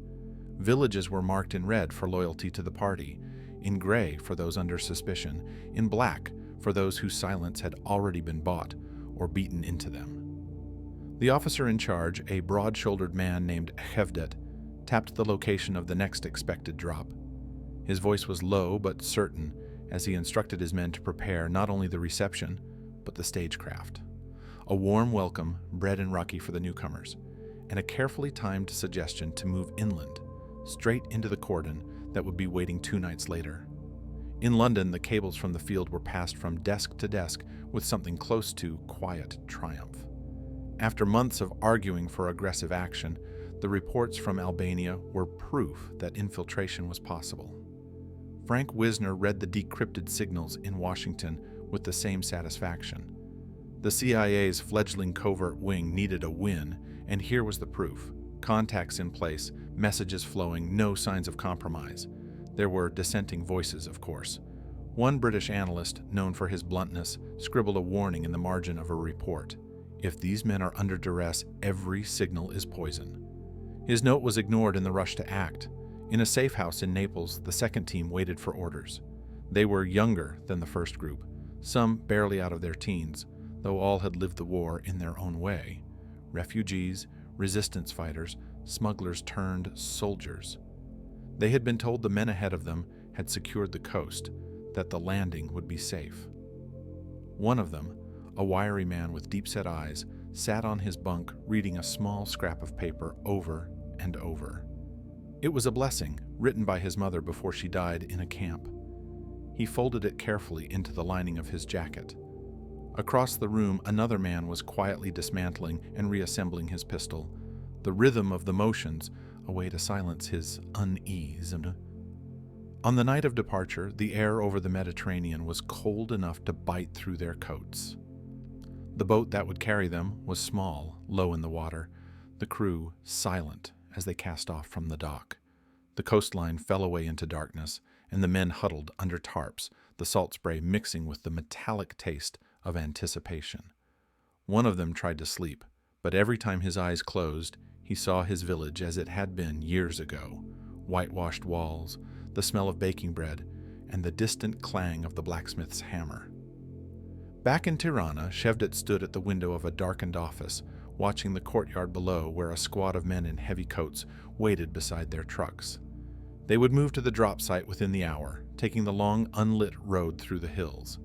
Villages were marked in red for loyalty to the party, in gray for those under suspicion, in black for those whose silence had already been bought or beaten into them. The officer in charge, a broad-shouldered man named Hevdet, tapped the location of the next expected drop. His voice was low but certain as he instructed his men to prepare not only the reception, but the stagecraft. A warm welcome, bread and raki for the newcomers, and a carefully timed suggestion to move inland, straight into the cordon that would be waiting 2 nights later. In London, the cables from the field were passed from desk to desk with something close to quiet triumph. After months of arguing for aggressive action, the reports from Albania were proof that infiltration was possible. Frank Wisner read the decrypted signals in Washington with the same satisfaction. The CIA's fledgling covert wing needed a win, and here was the proof. Contacts in place, messages flowing, no signs of compromise. There were dissenting voices, of course. One British analyst, known for his bluntness, scribbled a warning in the margin of a report. If these men are under duress, every signal is poison. His note was ignored in the rush to act. In a safe house in Naples, the second team waited for orders. They were younger than the first group, some barely out of their teens, though all had lived the war in their own way. Refugees, resistance fighters, smugglers turned soldiers. They had been told the men ahead of them had secured the coast, that the landing would be safe. One of them, a wiry man with deep-set eyes, sat on his bunk reading a small scrap of paper over and over. It was a blessing, written by his mother before she died in a camp. He folded it carefully into the lining of his jacket. Across the room, another man was quietly dismantling and reassembling his pistol, the rhythm of the motions a way to silence his unease. On the night of departure, the air over the Mediterranean was cold enough to bite through their coats. The boat that would carry them was small, low in the water, the crew silent as they cast off from the dock. The coastline fell away into darkness, and the men huddled under tarps, the salt spray mixing with the metallic taste of anticipation. One of them tried to sleep, but every time his eyes closed, he saw his village as it had been years ago: whitewashed walls, the smell of baking bread, and the distant clang of the blacksmith's hammer. Back in Tirana, Shevdet stood at the window of a darkened office, watching the courtyard below where a squad of men in heavy coats waited beside their trucks. They would move to the drop site within the hour, taking the long, unlit road through the hills.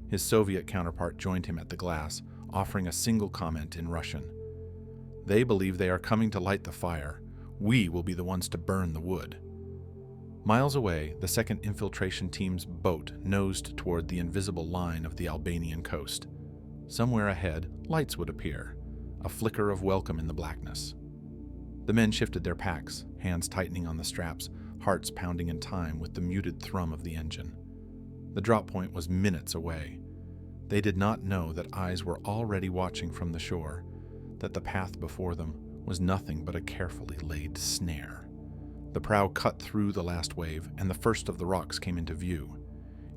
His Soviet counterpart joined him at the glass, offering a single comment in Russian. "They believe they are coming to light the fire. We will be the ones to burn the wood." Miles away, the second infiltration team's boat nosed toward the invisible line of the Albanian coast. Somewhere ahead, lights would appear, a flicker of welcome in the blackness. The men shifted their packs, hands tightening on the straps, hearts pounding in time with the muted thrum of the engine. The drop point was minutes away. They did not know that eyes were already watching from the shore, that the path before them was nothing but a carefully laid snare. The prow cut through the last wave, and the first of the rocks came into view.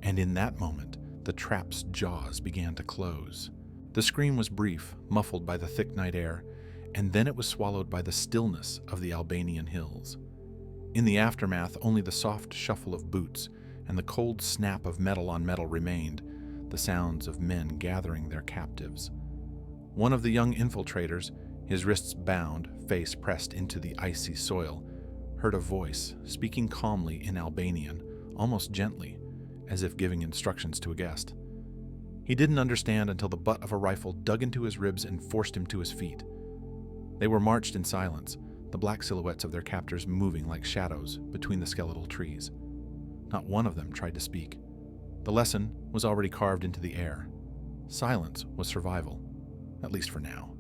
And in that moment, the trap's jaws began to close. The scream was brief, muffled by the thick night air, and then it was swallowed by the stillness of the Albanian hills. In the aftermath, only the soft shuffle of boots and the cold snap of metal on metal remained, the sounds of men gathering their captives. One of the young infiltrators, his wrists bound, face pressed into the icy soil, heard a voice speaking calmly in Albanian, almost gently, as if giving instructions to a guest. He didn't understand until the butt of a rifle dug into his ribs and forced him to his feet. They were marched in silence, the black silhouettes of their captors moving like shadows between the skeletal trees. Not one of them tried to speak. The lesson was already carved into the air. Silence was survival, at least for now.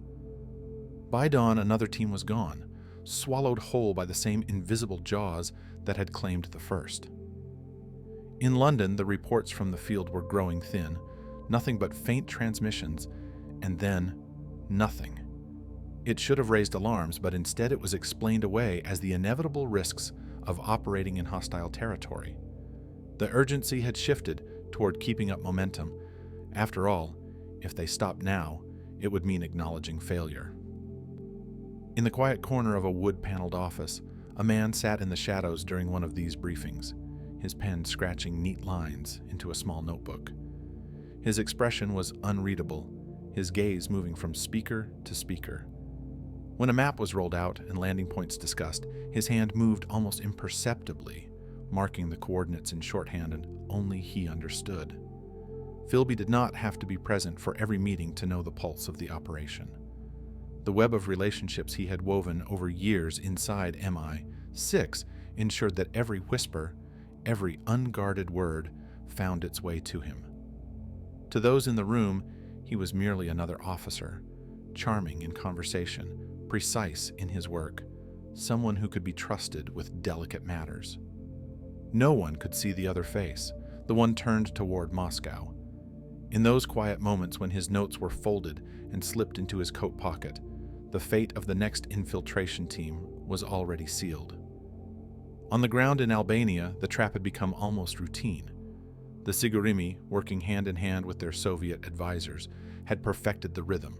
By dawn, another team was gone, swallowed whole by the same invisible jaws that had claimed the first. In London, the reports from the field were growing thin, nothing but faint transmissions, and then nothing. It should have raised alarms, but instead it was explained away as the inevitable risks of operating in hostile territory. The urgency had shifted toward keeping up momentum. After all, if they stopped now, it would mean acknowledging failure. In the quiet corner of a wood-paneled office, a man sat in the shadows during one of these briefings, his pen scratching neat lines into a small notebook. His expression was unreadable, his gaze moving from speaker to speaker. When a map was rolled out and landing points discussed, his hand moved almost imperceptibly, marking the coordinates in shorthand and only he understood. Philby did not have to be present for every meeting to know the pulse of the operation. The web of relationships he had woven over years inside MI6 ensured that every whisper, every unguarded word found its way to him. To those in the room, he was merely another officer, charming in conversation, precise in his work, someone who could be trusted with delicate matters. No one could see the other face, the one turned toward Moscow. In those quiet moments when his notes were folded and slipped into his coat pocket, the fate of the next infiltration team was already sealed. On the ground in Albania, the trap had become almost routine. The Sigurimi, working hand in hand with their Soviet advisors, had perfected the rhythm: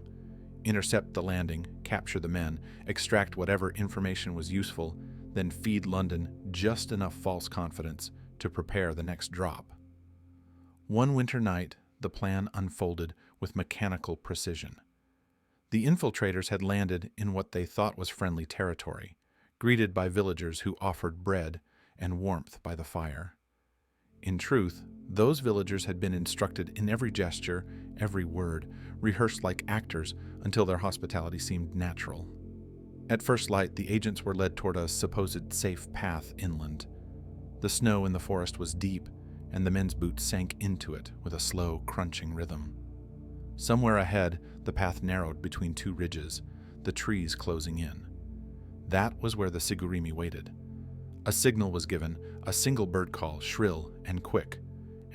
intercept the landing, capture the men, extract whatever information was useful, then feed London just enough false confidence to prepare the next drop. One winter night, the plan unfolded with mechanical precision. The infiltrators had landed in what they thought was friendly territory, greeted by villagers who offered bread and warmth by the fire. In truth, those villagers had been instructed in every gesture, every word, rehearsed like actors until their hospitality seemed natural. At first light, the agents were led toward a supposed safe path inland. The snow in the forest was deep, and the men's boots sank into it with a slow, crunching rhythm. Somewhere ahead, the path narrowed between two ridges, the trees closing in. That was where the Sigurimi waited. A signal was given, a single bird call, shrill and quick,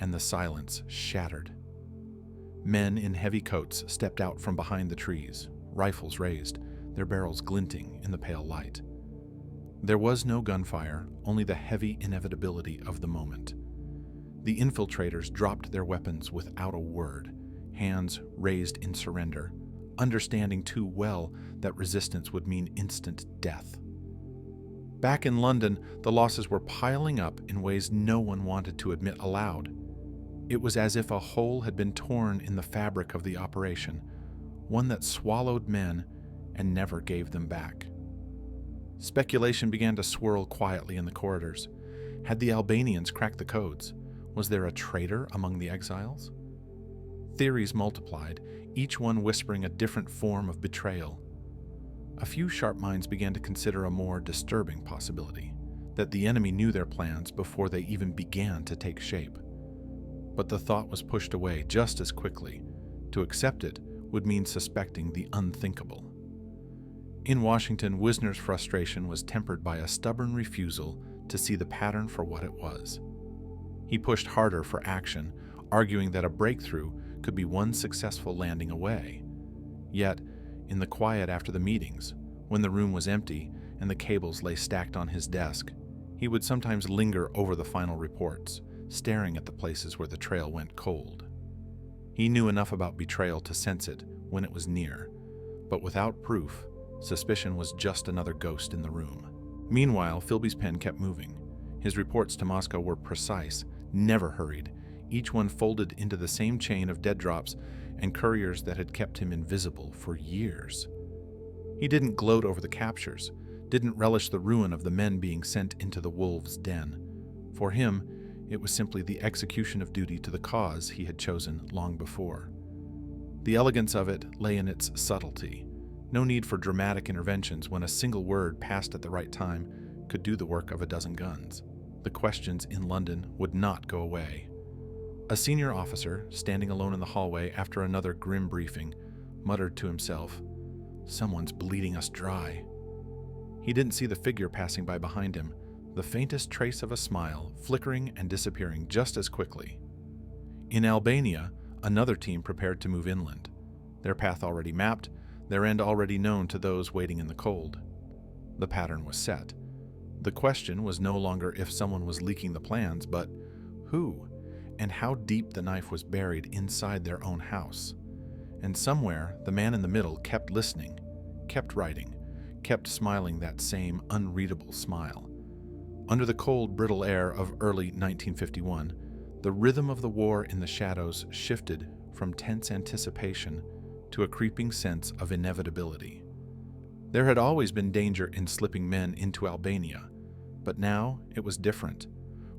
and the silence shattered. Men in heavy coats stepped out from behind the trees, rifles raised, their barrels glinting in the pale light. There was no gunfire, only the heavy inevitability of the moment. The infiltrators dropped their weapons without a word, hands raised in surrender, understanding too well that resistance would mean instant death. Back in London, the losses were piling up in ways no one wanted to admit aloud. It was as if a hole had been torn in the fabric of the operation, one that swallowed men and never gave them back. Speculation began to swirl quietly in the corridors. Had the Albanians cracked the codes? Was there a traitor among the exiles? Theories multiplied, each one whispering a different form of betrayal. A few sharp minds began to consider a more disturbing possibility, that the enemy knew their plans before they even began to take shape. But the thought was pushed away just as quickly. To accept it would mean suspecting the unthinkable. In Washington, Wisner's frustration was tempered by a stubborn refusal to see the pattern for what it was. He pushed harder for action, arguing that a breakthrough could be one successful landing away. Yet, in the quiet after the meetings, when the room was empty and the cables lay stacked on his desk, he would sometimes linger over the final reports, staring at the places where the trail went cold. He knew enough about betrayal to sense it when it was near, but without proof, suspicion was just another ghost in the room. Meanwhile, Philby's pen kept moving. His reports to Moscow were precise, never hurried, each one folded into the same chain of dead drops and couriers that had kept him invisible for years. He didn't gloat over the captures, didn't relish the ruin of the men being sent into the wolves' den. For him, it was simply the execution of duty to the cause he had chosen long before. The elegance of it lay in its subtlety. No need for dramatic interventions when a single word passed at the right time could do the work of a dozen guns. The questions in London would not go away. A senior officer, standing alone in the hallway after another grim briefing, muttered to himself, "Someone's bleeding us dry." He didn't see the figure passing by behind him, the faintest trace of a smile flickering and disappearing just as quickly. In Albania, another team prepared to move inland. Their path already mapped, their end already known to those waiting in the cold. The pattern was set. The question was no longer if someone was leaking the plans, but who, and how deep the knife was buried inside their own house. And somewhere, the man in the middle kept listening, kept writing, kept smiling that same unreadable smile. Under the cold, brittle air of early 1951, the rhythm of the war in the shadows shifted from tense anticipation to a creeping sense of inevitability. There had always been danger in slipping men into Albania, but now it was different,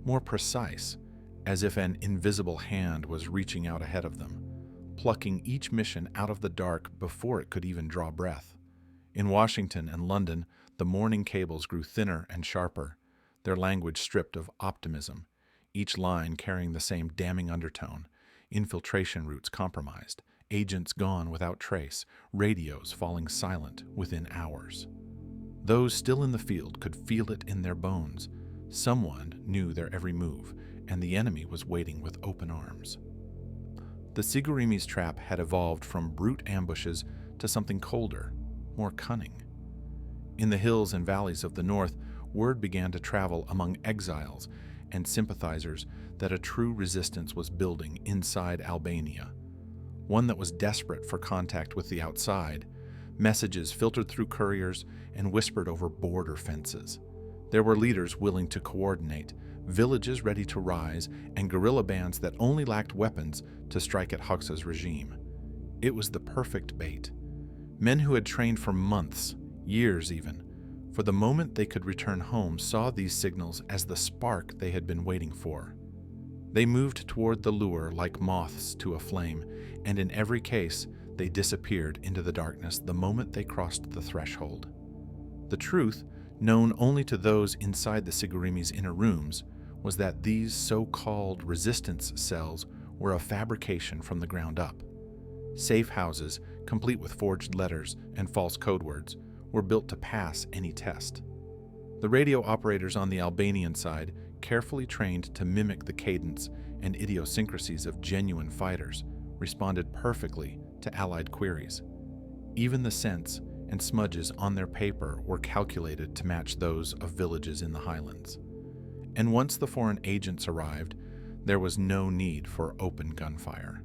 more precise, as if an invisible hand was reaching out ahead of them, plucking each mission out of the dark before it could even draw breath. In Washington and London, the morning cables grew thinner and sharper, their language stripped of optimism, each line carrying the same damning undertone, infiltration routes compromised, agents gone without trace, radios falling silent within hours. Those still in the field could feel it in their bones. Someone knew their every move, and the enemy was waiting with open arms. The Sigurimi's trap had evolved from brute ambushes to something colder, more cunning. In the hills and valleys of the north, word began to travel among exiles and sympathizers that a true resistance was building inside Albania, one that was desperate for contact with the outside. Messages filtered through couriers and whispered over border fences. There were leaders willing to coordinate, villages ready to rise, and guerrilla bands that only lacked weapons to strike at Hoxha's regime. It was the perfect bait. Men who had trained for months, years even, for the moment they could return home saw these signals as the spark they had been waiting for. They moved toward the lure like moths to a flame, and in every case, they disappeared into the darkness the moment they crossed the threshold. The truth, known only to those inside the Sigurimi's inner rooms, was that these so-called resistance cells were a fabrication from the ground up. Safe houses, complete with forged letters and false code words, were built to pass any test. The radio operators on the Albanian side, carefully trained to mimic the cadence and idiosyncrasies of genuine fighters, responded perfectly to Allied queries. Even the sense and smudges on their paper were calculated to match those of villages in the highlands. And once the foreign agents arrived, there was no need for open gunfire.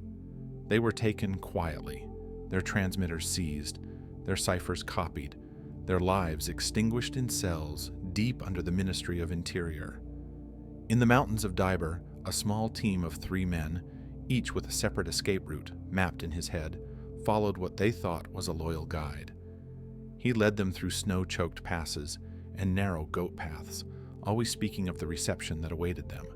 They were taken quietly, their transmitters seized, their ciphers copied, their lives extinguished in cells deep under the Ministry of Interior. In the mountains of Diber, a small team of 3 men, each with a separate escape route mapped in his head, followed what they thought was a loyal guide. He led them through snow-choked passes and narrow goat paths, always speaking of the reception that awaited them.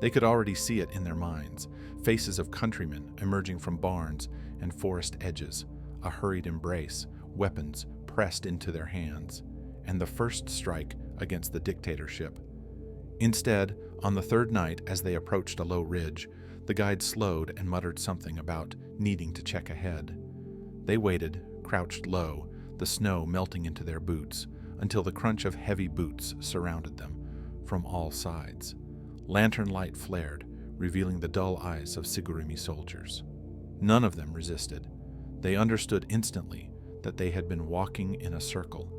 They could already see it in their minds, faces of countrymen emerging from barns and forest edges, a hurried embrace, weapons pressed into their hands, and the first strike against the dictatorship. Instead, on the 3rd night, as they approached a low ridge, the guide slowed and muttered something about needing to check ahead. They waited, crouched low, the snow melting into their boots, until the crunch of heavy boots surrounded them from all sides. Lantern light flared, revealing the dull eyes of Sigurimi soldiers. None of them resisted. They understood instantly that they had been walking in a circle,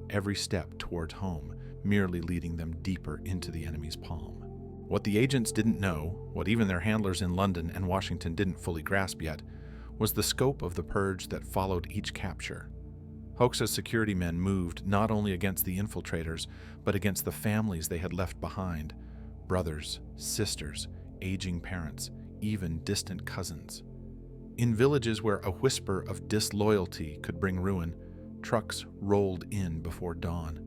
every step toward home merely leading them deeper into the enemy's palm. What the agents didn't know, what even their handlers in London and Washington didn't fully grasp yet, was the scope of the purge that followed each capture. Hoxha's security men moved not only against the infiltrators, but against the families they had left behind, brothers, sisters, aging parents, even distant cousins. In villages where a whisper of disloyalty could bring ruin, trucks rolled in before dawn,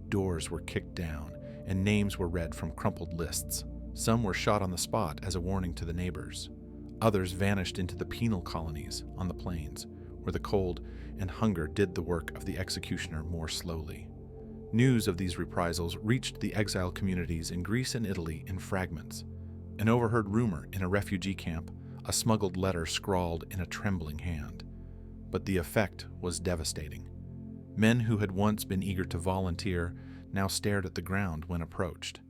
doors were kicked down, and names were read from crumpled lists. Some were shot on the spot as a warning to the neighbors. Others vanished into the penal colonies on the plains, where the cold and hunger did the work of the executioner more slowly. News of these reprisals reached the exiled communities in Greece and Italy in fragments. An overheard rumor in a refugee camp, a smuggled letter scrawled in a trembling hand. But the effect was devastating. Men who had once been eager to volunteer now stared at the ground when approached.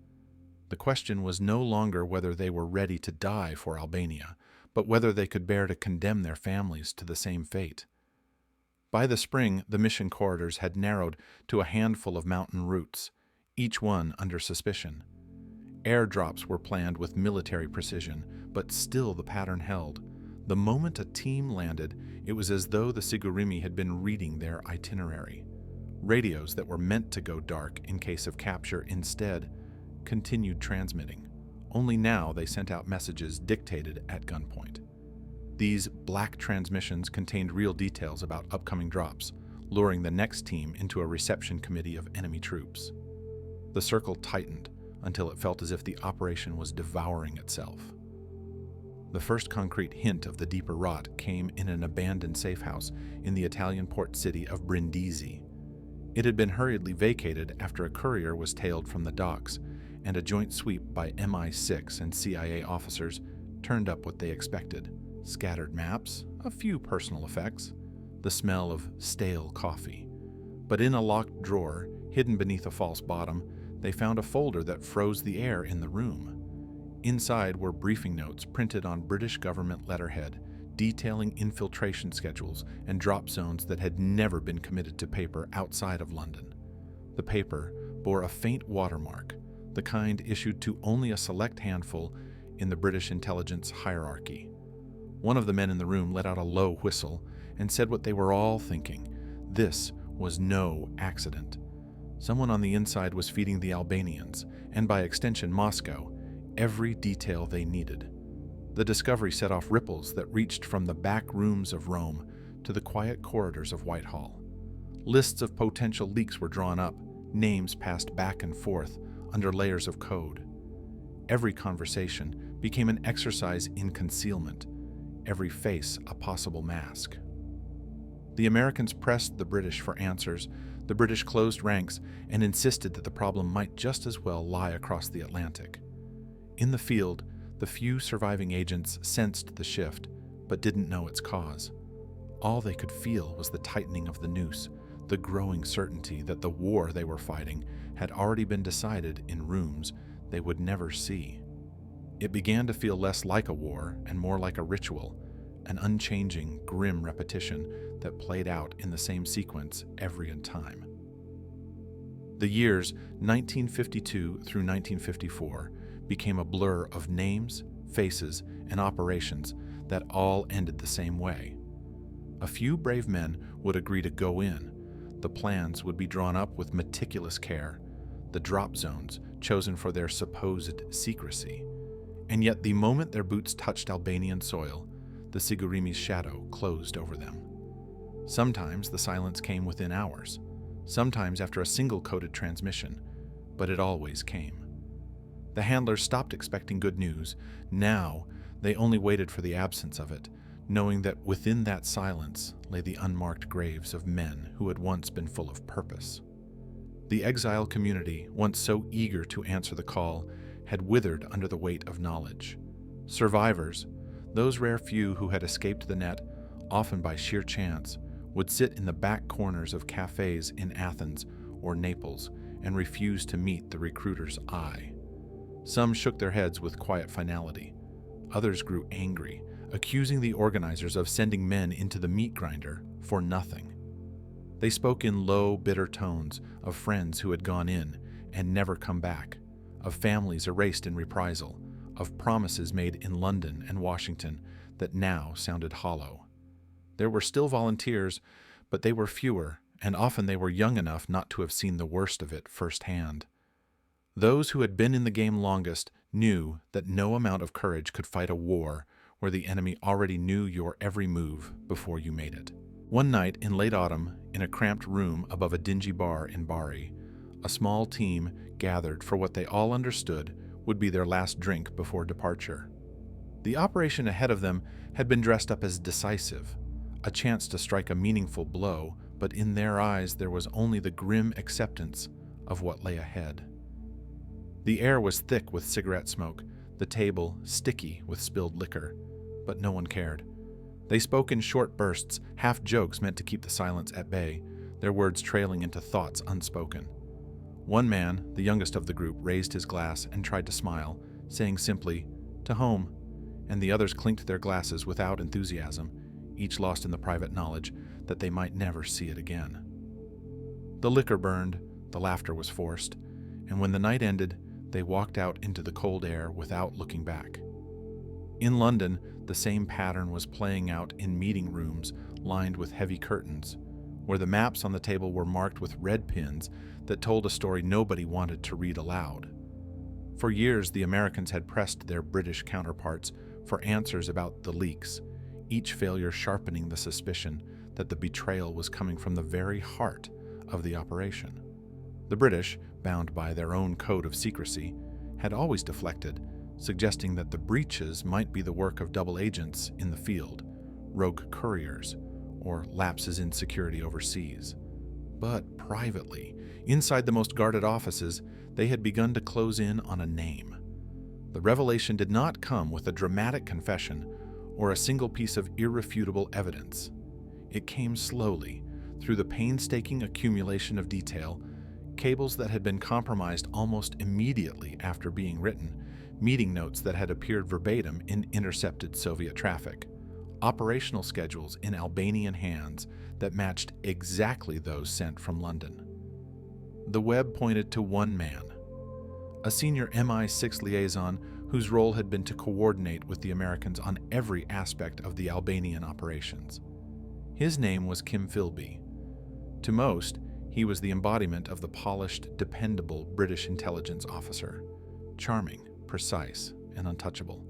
The question was no longer whether they were ready to die for Albania, but whether they could bear to condemn their families to the same fate. By the spring, the mission corridors had narrowed to a handful of mountain routes, each one under suspicion. Airdrops were planned with military precision, but still the pattern held. The moment a team landed, it was as though the Sigurimi had been reading their itinerary. Radios that were meant to go dark in case of capture instead continued transmitting. Only now they sent out messages dictated at gunpoint. These black transmissions contained real details about upcoming drops, luring the next team into a reception committee of enemy troops. The circle tightened until it felt as if the operation was devouring itself. The first concrete hint of the deeper rot came in an abandoned safehouse in the Italian port city of Brindisi. It had been hurriedly vacated after a courier was tailed from the docks, and a joint sweep by MI6 and CIA officers turned up what they expected: scattered maps, a few personal effects, the smell of stale coffee. But in a locked drawer, hidden beneath a false bottom, they found a folder that froze the air in the room. Inside were briefing notes printed on British government letterhead, detailing infiltration schedules and drop zones that had never been committed to paper outside of London. The paper bore a faint watermark, the kind issued to only a select handful in the British intelligence hierarchy. One of the men in the room let out a low whistle and said what they were all thinking: this was no accident. Someone on the inside was feeding the Albanians, and by extension Moscow, every detail they needed. The discovery set off ripples that reached from the back rooms of Rome to the quiet corridors of Whitehall. Lists of potential leaks were drawn up, names passed back and forth under layers of code. Every conversation became an exercise in concealment, every face a possible mask. The Americans pressed the British for answers. The British closed ranks and insisted that the problem might just as well lie across the Atlantic. In the field, the few surviving agents sensed the shift, but didn't know its cause. All they could feel was the tightening of the noose, the growing certainty that the war they were fighting had already been decided in rooms they would never see. It began to feel less like a war and more like a ritual, an unchanging, grim repetition that played out in the same sequence every time. The years 1952 through 1954 became a blur of names, faces, and operations that all ended the same way. A few brave men would agree to go in. The plans would be drawn up with meticulous care, the drop zones chosen for their supposed secrecy. And yet the moment their boots touched Albanian soil, the Sigurimi's shadow closed over them. Sometimes the silence came within hours, sometimes after a single coded transmission, but it always came. The handlers stopped expecting good news. Now they only waited for the absence of it, knowing that within that silence lay the unmarked graves of men who had once been full of purpose. The exile community, once so eager to answer the call, had withered under the weight of knowledge. Survivors, those rare few who had escaped the net, often by sheer chance, would sit in the back corners of cafés in Athens or Naples and refuse to meet the recruiter's eye. Some shook their heads with quiet finality. Others grew angry, accusing the organizers of sending men into the meat grinder for nothing. They spoke in low, bitter tones of friends who had gone in and never come back, of families erased in reprisal, of promises made in London and Washington that now sounded hollow. There were still volunteers, but they were fewer, and often they were young enough not to have seen the worst of it firsthand. Those who had been in the game longest knew that no amount of courage could fight a war where the enemy already knew your every move before you made it. One night in late autumn, in a cramped room above a dingy bar in Bari, a small team gathered for what they all understood would be their last drink before departure. The operation ahead of them had been dressed up as decisive, a chance to strike a meaningful blow, but in their eyes there was only the grim acceptance of what lay ahead. The air was thick with cigarette smoke, the table sticky with spilled liquor, but no one cared. They spoke in short bursts, half jokes meant to keep the silence at bay, their words trailing into thoughts unspoken. One man, the youngest of the group, raised his glass and tried to smile, saying simply, "To home," and the others clinked their glasses without enthusiasm, each lost in the private knowledge that they might never see it again. The liquor burned, the laughter was forced, and when the night ended, they walked out into the cold air without looking back. In London, the same pattern was playing out in meeting rooms lined with heavy curtains, where the maps on the table were marked with red pins that told a story nobody wanted to read aloud. For years, the Americans had pressed their British counterparts for answers about the leaks, each failure sharpening the suspicion that the betrayal was coming from the very heart of the operation. The British, bound by their own code of secrecy, had always deflected, suggesting that the breaches might be the work of double agents in the field, rogue couriers, or lapses in security overseas. But privately, inside the most guarded offices, they had begun to close in on a name. The revelation did not come with a dramatic confession or a single piece of irrefutable evidence. It came slowly, through the painstaking accumulation of detail, cables that had been compromised almost immediately after being written, meeting notes that had appeared verbatim in intercepted Soviet traffic, operational schedules in Albanian hands that matched exactly those sent from London. The web pointed to one man, a senior MI6 liaison whose role had been to coordinate with the Americans on every aspect of the Albanian operations. His name was Kim Philby. To most, he was the embodiment of the polished, dependable British intelligence officer, charming, precise, and untouchable.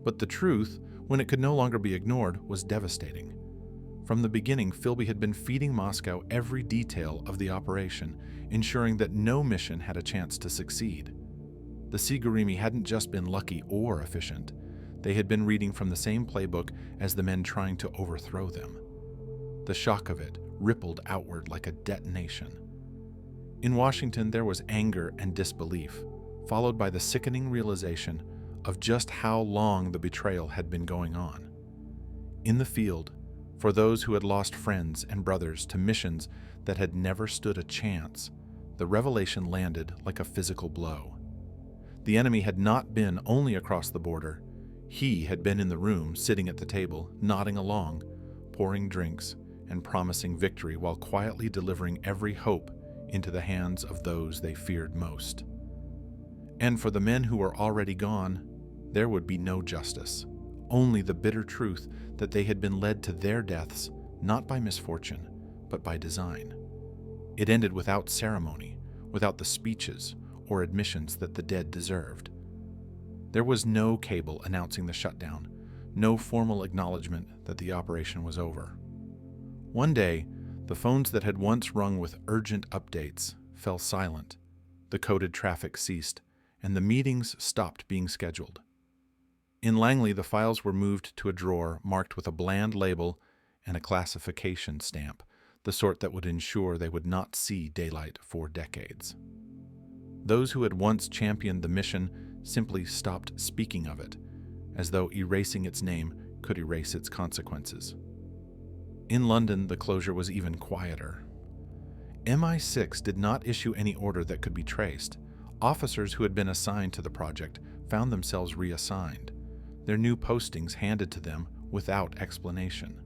But the truth, when it could no longer be ignored, was devastating. From the beginning, Philby had been feeding Moscow every detail of the operation, ensuring that no mission had a chance to succeed. The Sigurimi hadn't just been lucky or efficient. They had been reading from the same playbook as the men trying to overthrow them. The shock of it rippled outward like a detonation. In Washington, there was anger and disbelief, followed by the sickening realization of just how long the betrayal had been going on. In the field, for those who had lost friends and brothers to missions that had never stood a chance, the revelation landed like a physical blow. The enemy had not been only across the border. He had been in the room, sitting at the table, nodding along, pouring drinks, and promising victory while quietly delivering every hope into the hands of those they feared most. And for the men who were already gone, there would be no justice, only the bitter truth that they had been led to their deaths not by misfortune, but by design. It ended without ceremony, without the speeches or admissions that the dead deserved. There was no cable announcing the shutdown, no formal acknowledgement that the operation was over. One day, the phones that had once rung with urgent updates fell silent, the coded traffic ceased, and the meetings stopped being scheduled. In Langley, the files were moved to a drawer marked with a bland label and a classification stamp, the sort that would ensure they would not see daylight for decades. Those who had once championed the mission simply stopped speaking of it, as though erasing its name could erase its consequences. In London, the closure was even quieter. MI6 did not issue any order that could be traced. Officers who had been assigned to the project found themselves reassigned, their new postings handed to them without explanation.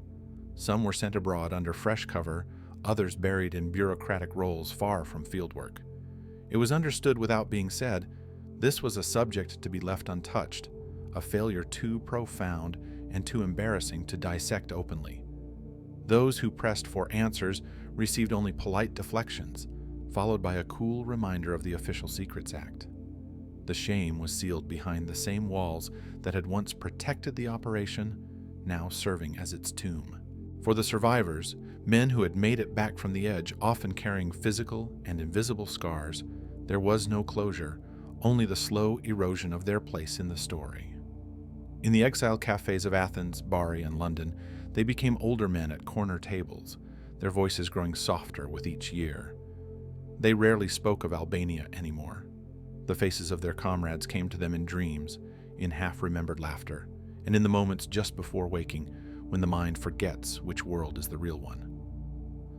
Some were sent abroad under fresh cover, others buried in bureaucratic roles far from fieldwork. It was understood without being said, this was a subject to be left untouched, a failure too profound and too embarrassing to dissect openly. Those who pressed for answers received only polite deflections, followed by a cool reminder of the Official Secrets Act. The shame was sealed behind the same walls that had once protected the operation, now serving as its tomb. For the survivors, men who had made it back from the edge, often carrying physical and invisible scars, there was no closure, only the slow erosion of their place in the story. In the exiled cafés of Athens, Bari, and London, they became older men at corner tables, their voices growing softer with each year. They rarely spoke of Albania anymore. The faces of their comrades came to them in dreams, in half-remembered laughter, and in the moments just before waking, when the mind forgets which world is the real one.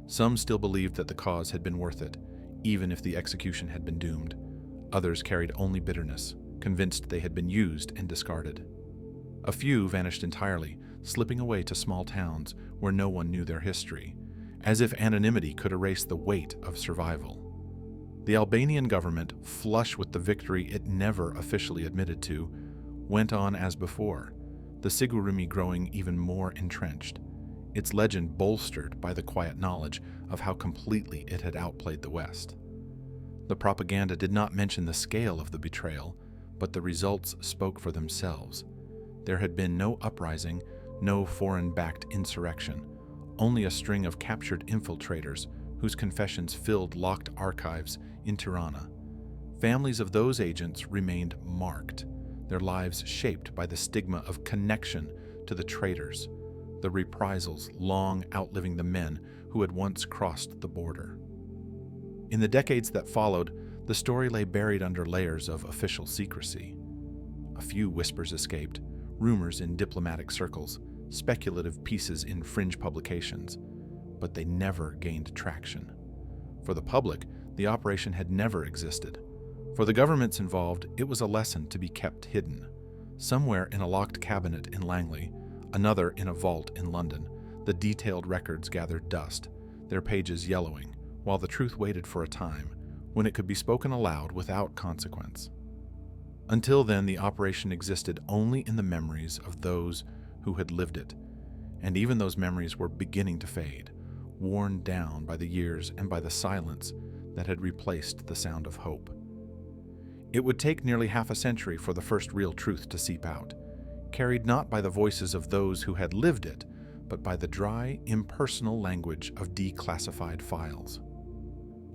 Some still believed that the cause had been worth it, even if the execution had been doomed. Others carried only bitterness, convinced they had been used and discarded. A few vanished entirely, slipping away to small towns where no one knew their history, as if anonymity could erase the weight of survival. The Albanian government, flush with the victory it never officially admitted to, went on as before, the Sigurimi growing even more entrenched, its legend bolstered by the quiet knowledge of how completely it had outplayed the West. The propaganda did not mention the scale of the betrayal, but the results spoke for themselves. There had been no uprising, no foreign-backed insurrection, only a string of captured infiltrators whose confessions filled locked archives in Tirana. Families of those agents remained marked, their lives shaped by the stigma of connection to the traitors, the reprisals long outliving the men who had once crossed the border. In the decades that followed, the story lay buried under layers of official secrecy. A few whispers escaped, rumors in diplomatic circles, speculative pieces in fringe publications, but they never gained traction. For the public, the operation had never existed. For the governments involved, it was a lesson to be kept hidden. Somewhere in a locked cabinet in Langley, another in a vault in London, the detailed records gathered dust, their pages yellowing, while the truth waited for a time when it could be spoken aloud without consequence. Until then, the operation existed only in the memories of those who had lived it, and even those memories were beginning to fade, worn down by the years and by the silence that had replaced the sound of hope. It would take nearly half a century for the first real truth to seep out, carried not by the voices of those who had lived it, but by the dry, impersonal language of declassified files.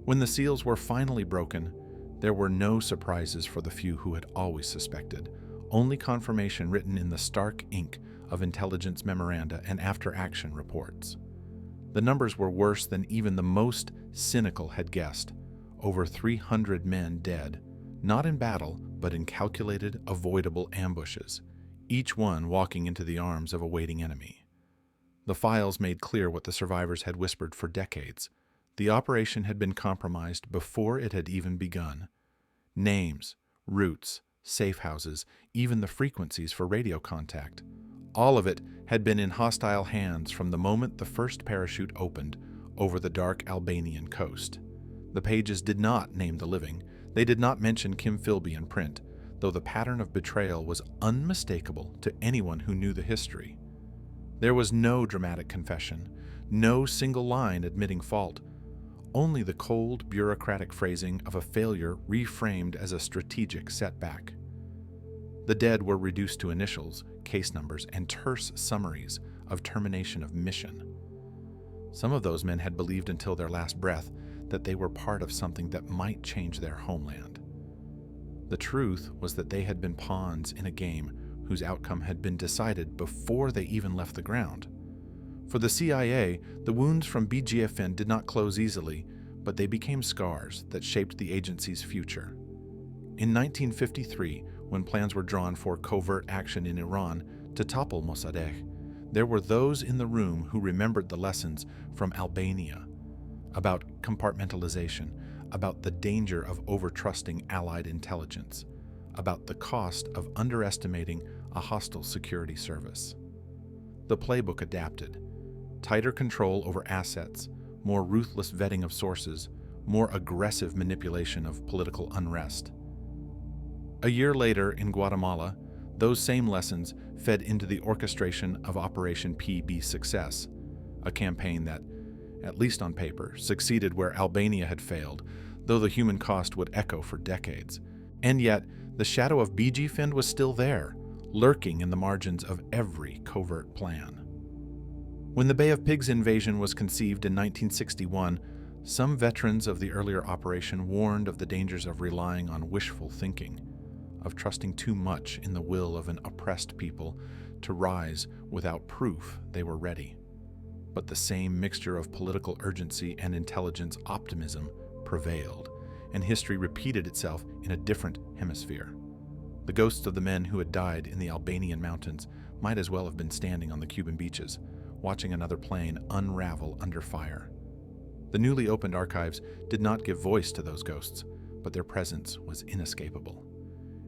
When the seals were finally broken, there were no surprises for the few who had always suspected, only confirmation written in the stark ink of intelligence memoranda and after-action reports. The numbers were worse than even the most cynical had guessed. Over 300 men dead, not in battle, but in calculated, avoidable ambushes, each one walking into the arms of a waiting enemy. The files made clear what the survivors had whispered for decades. The operation had been compromised before it had even begun. Names, routes, safehouses, even the frequencies for radio contact. All of it had been in hostile hands from the moment the first parachute opened over the dark Albanian coast. The pages did not name the living. They did not mention Kim Philby in print, though the pattern of betrayal was unmistakable to anyone who knew the history. There was no dramatic confession, no single line admitting fault, only the cold, bureaucratic phrasing of a failure reframed as a strategic setback. The dead were reduced to initials, case numbers, and terse summaries of termination of mission. Some of those men had believed until their last breath that they were part of something that might change their homeland. The truth was that they had been pawns in a game whose outcome had been decided before they even left the ground. For the CIA, the wounds from BGFIEND did not close easily, but they became scars that shaped the agency's future. In 1953, when plans were drawn for covert action in Iran to topple Mossadegh, there were those in the room who remembered the lessons from Albania about compartmentalization, about the danger of overtrusting Allied intelligence, about the cost of underestimating a hostile security service. The playbook adapted. Tighter control over assets, more ruthless vetting of sources, more aggressive manipulation of political unrest. A year later in Guatemala, those same lessons fed into the orchestration of Operation PB Success, a campaign that, at least on paper, succeeded where Albania had failed, though the human cost would echo for decades. And yet, the shadow of BGFIEND was still there, lurking in the margins of every covert plan. When the Bay of Pigs invasion was conceived in 1961, some veterans of the earlier operation warned of the dangers of relying on wishful thinking, of trusting too much in the will of an oppressed people to rise without proof they were ready. But the same mixture of political urgency and intelligence optimism prevailed, and history repeated itself in a different hemisphere. The ghosts of the men who had died in the Albanian mountains might as well have been standing on the Cuban beaches, watching another plane unravel under fire. The newly opened archives did not give voice to those ghosts, but their presence was inescapable.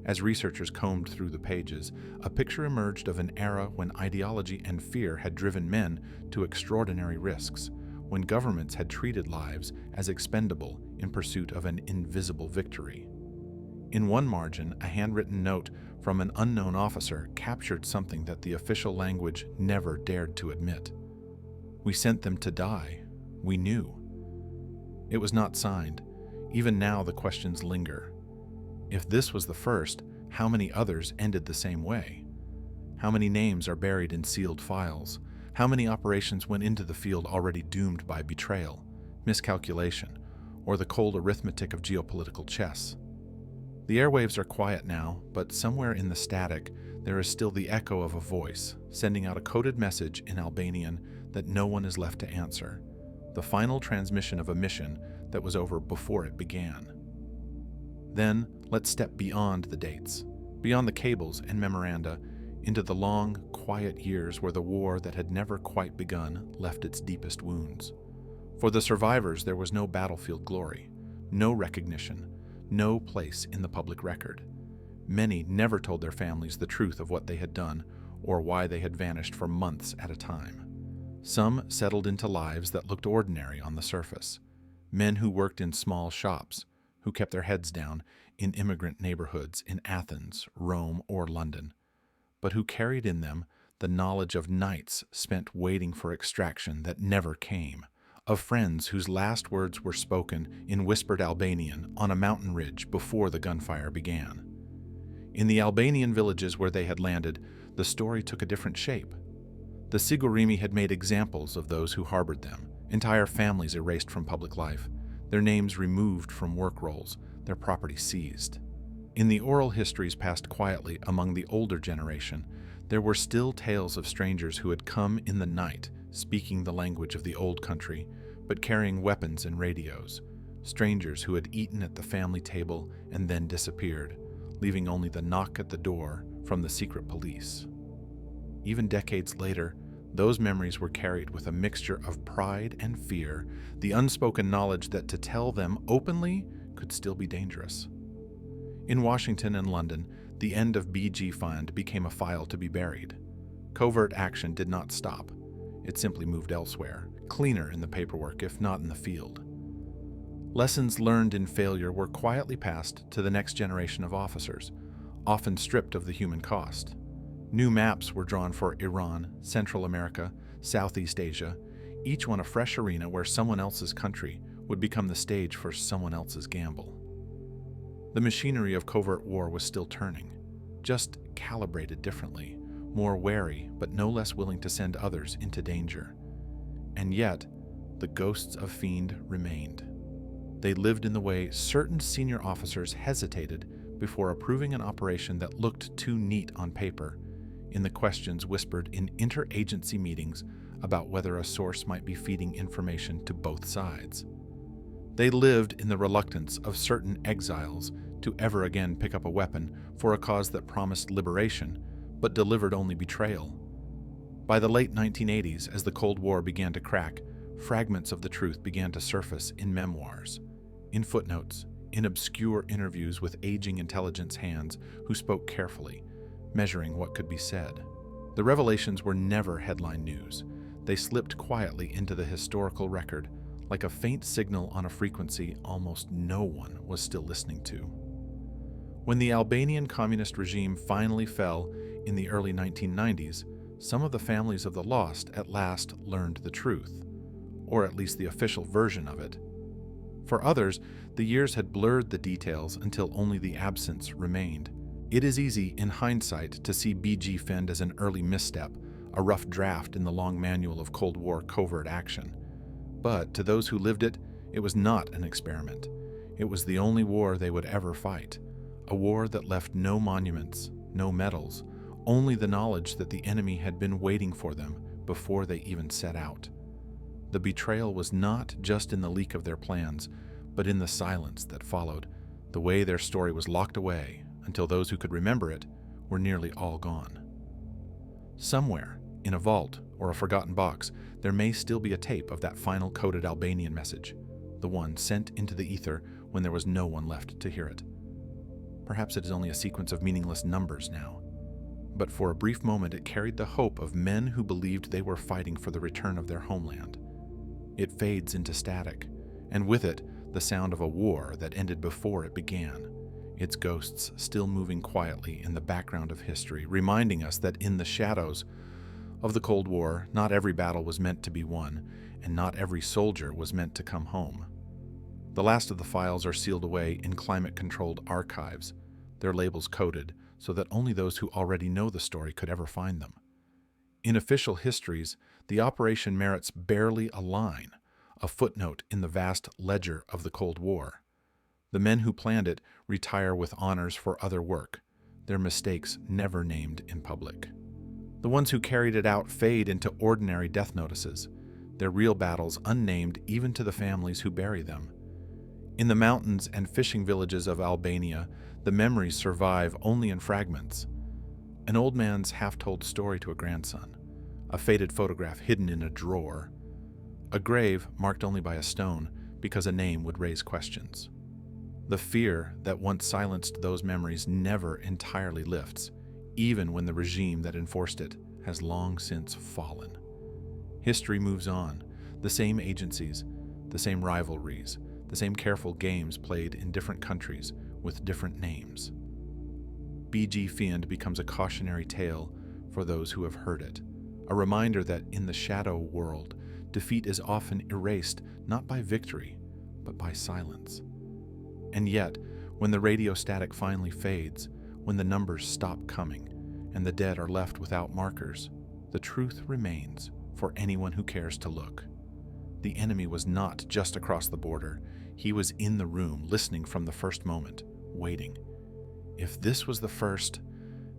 As researchers combed through the pages, a picture emerged of an era when ideology and fear had driven men to extraordinary risks, when governments had treated lives as expendable in pursuit of an invisible victory. In one margin, a handwritten note from an unknown officer captured something that the official language never dared to admit. "We sent them to die. We knew." It was not signed. Even now the questions linger. If this was the first, how many others ended the same way? How many names are buried in sealed files? How many operations went into the field already doomed by betrayal, miscalculation, or the cold arithmetic of geopolitical chess? The airwaves are quiet now, but somewhere in the static, there is still the echo of a voice, sending out a coded message in Albanian that no one is left to answer, the final transmission of a mission that was over before it began. Then, let's step beyond the dates, beyond the cables and memoranda, into the long, quiet years where the war that had never quite begun left its deepest wounds. For the survivors, there was no battlefield glory, no recognition, no place in the public record. Many never told their families the truth of what they had done or why they had vanished for months at a time. Some settled into lives that looked ordinary on the surface. Men who worked in small shops, who kept their heads down in immigrant neighborhoods in Athens, Rome, or London, but who carried in them the knowledge of nights spent waiting for extraction that never came, of friends whose last words were spoken in whispered Albanian on a mountain ridge before the gunfire began. In the Albanian villages where they had landed, the story took a different shape. The Sigurimi had made examples of those who harbored them, entire families erased from public life, their names removed from work rolls, their property seized. In the oral histories passed quietly among the older generation, there were still tales of strangers who had come in the night, speaking the language of the old country, but carrying weapons and radios, strangers who had eaten at the family table and then disappeared, leaving only the knock at the door from the secret police. Even decades later, those memories were carried with a mixture of pride and fear, the unspoken knowledge that to tell them openly could still be dangerous. In Washington and London, the end of BGFIEND became a file to be buried. Covert action did not stop. It simply moved elsewhere, cleaner in the paperwork if not in the field. Lessons learned in failure were quietly passed to the next generation of officers, often stripped of the human cost. New maps were drawn for Iran, Central America, Southeast Asia, each one a fresh arena where someone else's country would become the stage for someone else's gamble. The machinery of covert war was still turning, just calibrated differently, more wary but no less willing to send others into danger. And yet, the ghosts of Fiend remained. They lived in the way certain senior officers hesitated before approving an operation that looked too neat on paper, in the questions whispered in interagency meetings about whether a source might be feeding information to both sides. They lived in the reluctance of certain exiles to ever again pick up a weapon for a cause that promised liberation, but delivered only betrayal. By the late 1980s, as the Cold War began to crack, fragments of the truth began to surface in memoirs, in footnotes, in obscure interviews with aging intelligence hands who spoke carefully, measuring what could be said. The revelations were never headline news. They slipped quietly into the historical record, like a faint signal on a frequency almost no one was still listening to. When the Albanian communist regime finally fell in the early 1990s, some of the families of the lost at last learned the truth, or at least the official version of it. For others, the years had blurred the details until only the absence remained. It is easy, in hindsight, to see BGFIEND as an early misstep, a rough draft in the long manual of Cold War covert action. But to those who lived it, it was not an experiment. It was the only war they would ever fight, a war that left no monuments, no medals, only the knowledge that the enemy had been waiting for them before they even set out. The betrayal was not just in the leak of their plans, but in the silence that followed, the way their story was locked away until those who could remember it were nearly all gone. Somewhere, in a vault or a forgotten box, there may still be a tape of that final coded Albanian message, the one sent into the ether when there was no one left to hear it. Perhaps it is only a sequence of meaningless numbers now, but for a brief moment it carried the hope of men who believed they were fighting for the return of their homeland. It fades into static, and with it, the sound of a war that ended before it began, its ghosts still moving quietly in the background of history, reminding us that in the shadows of the Cold War, not every battle was meant to be won, and not every soldier was meant to come home. The last of the files are sealed away in climate-controlled archives, their labels coded so that only those who already know the story could ever find them. In official histories, the operation merits barely a line, a footnote in the vast ledger of the Cold War. The men who planned it retire with honors for other work, their mistakes never named in public. The ones who carried it out fade into ordinary death notices, their real battles unnamed even to the families who bury them. In the mountains and fishing villages of Albania, the memories survive only in fragments. An old man's half-told story to a grandson, a faded photograph hidden in a drawer, a grave marked only by a stone because a name would raise questions. The fear that once silenced those memories never entirely lifts, even when the regime that enforced it has long since fallen. History moves on, the same agencies, the same rivalries, the same careful games played in different countries with different names. BGFIEND becomes a cautionary tale for those who have heard it, a reminder that in the shadow world, defeat is often erased not by victory, but by silence. And yet, when the radio static finally fades, when the numbers stop coming, and the dead are left without markers, the truth remains for anyone who cares to look. The enemy was not just across the border. He was in the room, listening from the first moment, waiting. If this was the first,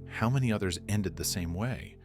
how many others ended the same way,